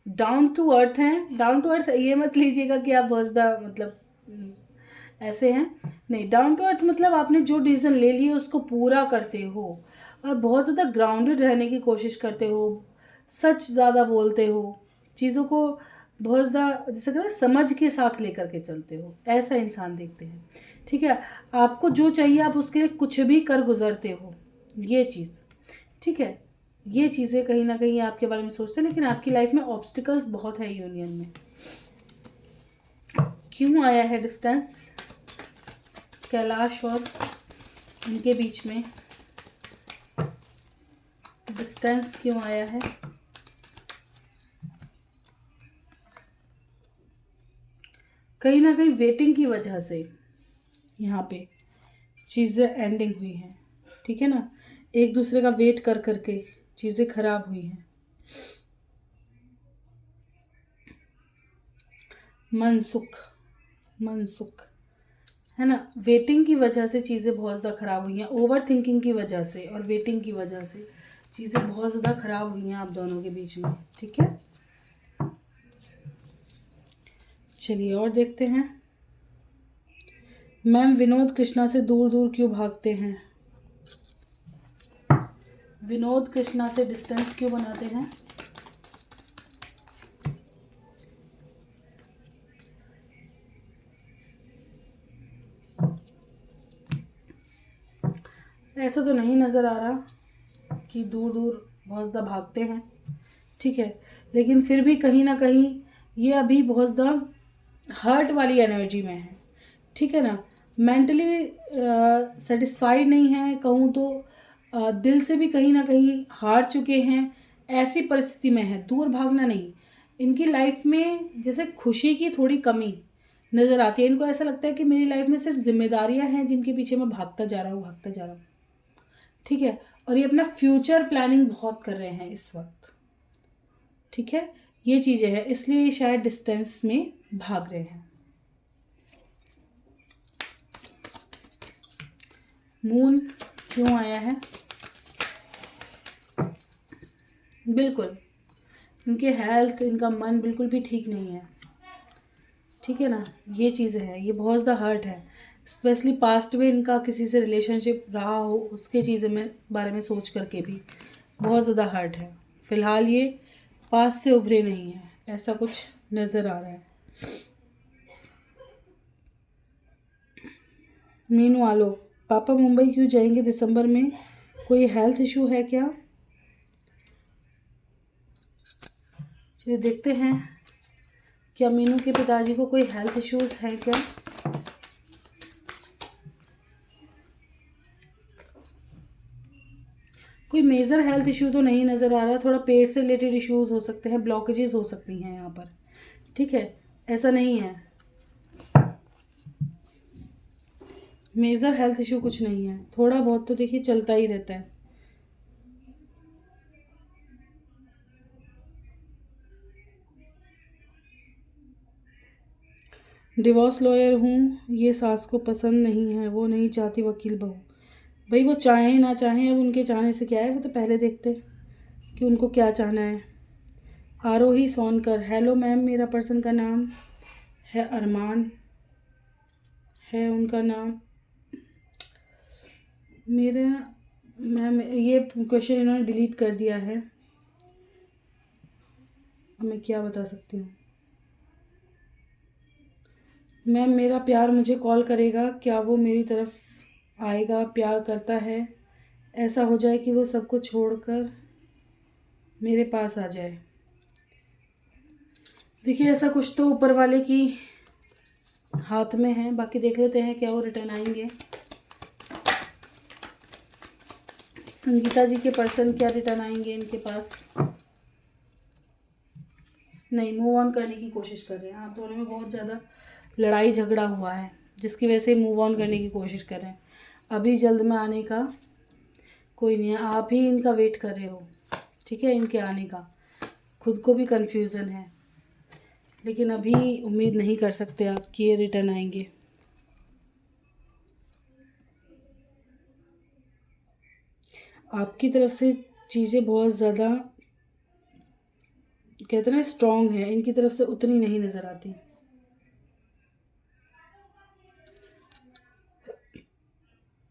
डाउन टू अर्थ हैं। डाउन टू अर्थ ये मत लीजिएगा कि आप बहुत ज़्यादा मतलब ऐसे हैं, नहीं। डाउन टू अर्थ मतलब आपने जो डिसीजन ले लिया उसको पूरा करते हो, और बहुत ज़्यादा ग्राउंडेड रहने की कोशिश करते हो, सच ज़्यादा बोलते हो, चीज़ों को बहुत ज़्यादा जैसे कहते हैं समझ के साथ लेकर के चलते हो, ऐसा इंसान देखते हैं, ठीक है। आपको जो चाहिए आप उसके लिए कुछ भी कर गुजरते हो, ये चीज़, ठीक है। ये चीज़ें कहीं ना कहीं आपके बारे में सोचते हैं, लेकिन आपकी लाइफ में ऑब्स्टिकल्स बहुत है यूनियन में। क्यों आया है डिस्टेंस कैलाश और इनके बीच में, डिस्टेंस क्यों आया है। कहीं ना कहीं वेटिंग की वजह से यहाँ पे चीज़ें एंडिंग हुई हैं, ठीक है ना। एक दूसरे का वेट कर करके चीज़ें खराब हुई हैं। मनसुख है ना, वेटिंग की वजह से चीज़ें बहुत ज़्यादा ख़राब हुई हैं, ओवर थिंकिंग की वजह से और वेटिंग की वजह से चीज़ें बहुत ज़्यादा ख़राब हुई हैं आप दोनों के बीच में, ठीक है। चलिए और देखते हैं। मैम विनोद कृष्णा से दूर दूर क्यों भागते हैं, विनोद कृष्णा से डिस्टेंस क्यों बनाते हैं। ऐसा तो नहीं नज़र आ रहा कि दूर दूर बहुत ज़्यादा भागते हैं, ठीक है। लेकिन फिर भी कहीं ना कहीं ये अभी बहुत ज़्यादा हर्ट वाली एनर्जी में है, ठीक है ना। मेंटली सेटिस्फाइड नहीं है कहूँ तो, दिल से भी कहीं ना कहीं हार चुके हैं, ऐसी परिस्थिति में है। दूर भागना नहीं, इनकी लाइफ में जैसे खुशी की थोड़ी कमी नज़र आती है। इनको ऐसा लगता है कि मेरी लाइफ में सिर्फ जिम्मेदारियां हैं जिनके पीछे मैं भागता जा रहा हूँ, ठीक है। और ये अपना फ्यूचर प्लानिंग बहुत कर रहे हैं इस वक्त, ठीक है। ये चीज़ें हैं, इसलिए ये शायद डिस्टेंस में भाग रहे हैं। मून क्यों आया है? बिल्कुल इनके हेल्थ, इनका मन बिल्कुल भी ठीक नहीं है, ठीक है ना। ये चीज़ें हैं, ये बहुत ज़्यादा हर्ट है। स्पेशली पास्ट में इनका किसी से रिलेशनशिप रहा हो, उसके चीज़ें में बारे में सोच करके भी बहुत ज़्यादा हर्ट है। फ़िलहाल ये पास्ट से उभरे नहीं है, ऐसा कुछ नज़र आ रहा है। मीनू आलोक, पापा मुंबई क्यों जाएंगे दिसंबर में, कोई हेल्थ इशू है क्या? चलिए देखते हैं, क्या मीनू के पिताजी को कोई हेल्थ इश्यूज हैं क्या? कोई मेजर हेल्थ इशू तो नहीं नज़र आ रहा, थोड़ा पेट से रिलेटेड इश्यूज हो सकते हैं, ब्लॉकेजेस हो सकती हैं यहाँ पर, ठीक है। ऐसा नहीं है, मेजर हेल्थ इशू कुछ नहीं है, थोड़ा बहुत तो देखिए चलता ही रहता है। डिवोर्स लॉयर हूँ, ये सास को पसंद नहीं है, वो नहीं चाहती वकील बहू। भाई वो चाहें ना चाहें, अब उनके चाहने से क्या है, वो तो पहले देखते कि उनको क्या चाहना है। आरोही सोनकर, हेलो मैम, मेरा पर्सन का नाम है अरमान, है उनका नाम। मेरा मैम ये क्वेश्चन इन्होंने डिलीट कर दिया है, अब मैं क्या बता सकती हूँ। मैम मेरा प्यार मुझे कॉल करेगा, क्या वो मेरी तरफ आएगा? प्यार करता है, ऐसा हो जाए कि वो सब कुछ छोड़कर मेरे पास आ जाए। देखिए ऐसा कुछ तो ऊपर वाले की हाथ में है, बाकी देख लेते हैं क्या वो रिटर्न आएंगे। संगीता जी के पर्सन क्या रिटर्न आएंगे इनके पास? नहीं, मूव ऑन करने की कोशिश कर रहे हैं। आप दोनों में बहुत ज़्यादा लड़ाई झगड़ा हुआ है, जिसकी वजह से मूव ऑन करने की कोशिश कर रहे हैं। अभी जल्द में आने का कोई नहीं है, आप ही इनका वेट कर रहे हो, ठीक है, इनके आने का। खुद को भी कन्फ्यूज़न है, लेकिन अभी उम्मीद नहीं कर सकते आप कि ये रिटर्न आएंगे। आपकी तरफ से चीज़ें बहुत ज़्यादा कहते हैं ना स्ट्रॉन्ग है, इनकी तरफ से उतनी नहीं नज़र आती।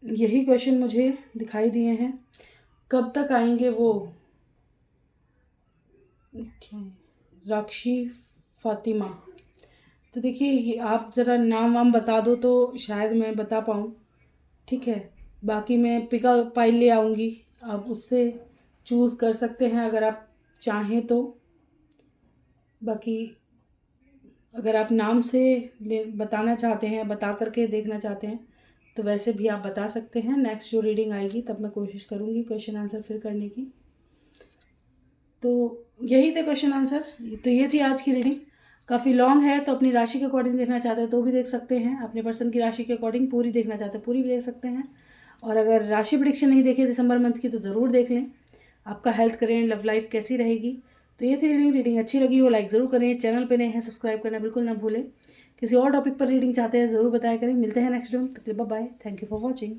यही क्वेश्चन मुझे दिखाई दिए हैं, कब तक आएंगे वो? राक्षी फातिमा, तो देखिए ये आप ज़रा नाम वाम बता दो तो शायद मैं बता पाऊँ, ठीक है। बाकी मैं पिका फाइल ले आऊँगी, आप उससे चूज़ कर सकते हैं अगर आप चाहें तो। बाकी अगर आप नाम से बताना चाहते हैं, बता करके देखना चाहते हैं, तो वैसे भी आप बता सकते हैं। नेक्स्ट जो रीडिंग आएगी तब मैं कोशिश करूँगी क्वेश्चन आंसर फिर करने की। तो यही थे क्वेश्चन आंसर, तो ये थी आज की रीडिंग। काफ़ी लॉन्ग है, तो अपनी राशि के अकॉर्डिंग देखना चाहते हैं तो भी देख सकते हैं, अपने पर्सन की राशि के अकॉर्डिंग पूरी देखना चाहते हैं पूरी भी देख सकते हैं। और अगर राशि प्रेडिक्शन नहीं देखे दिसंबर मंथ की तो ज़रूर देख लें, आपका हेल्थ करें, लव लाइफ कैसी रहेगी। तो ये थी रीडिंग अच्छी लगी हो लाइक ज़रूर करें, चैनल पे नए हैं सब्सक्राइब करना बिल्कुल ना भूलें। किसी और टॉपिक पर रीडिंग चाहते हैं ज़रूर बताया करें। मिलते हैं नेक्स्ट वीडियो में, तब तक bye, thank you for watching.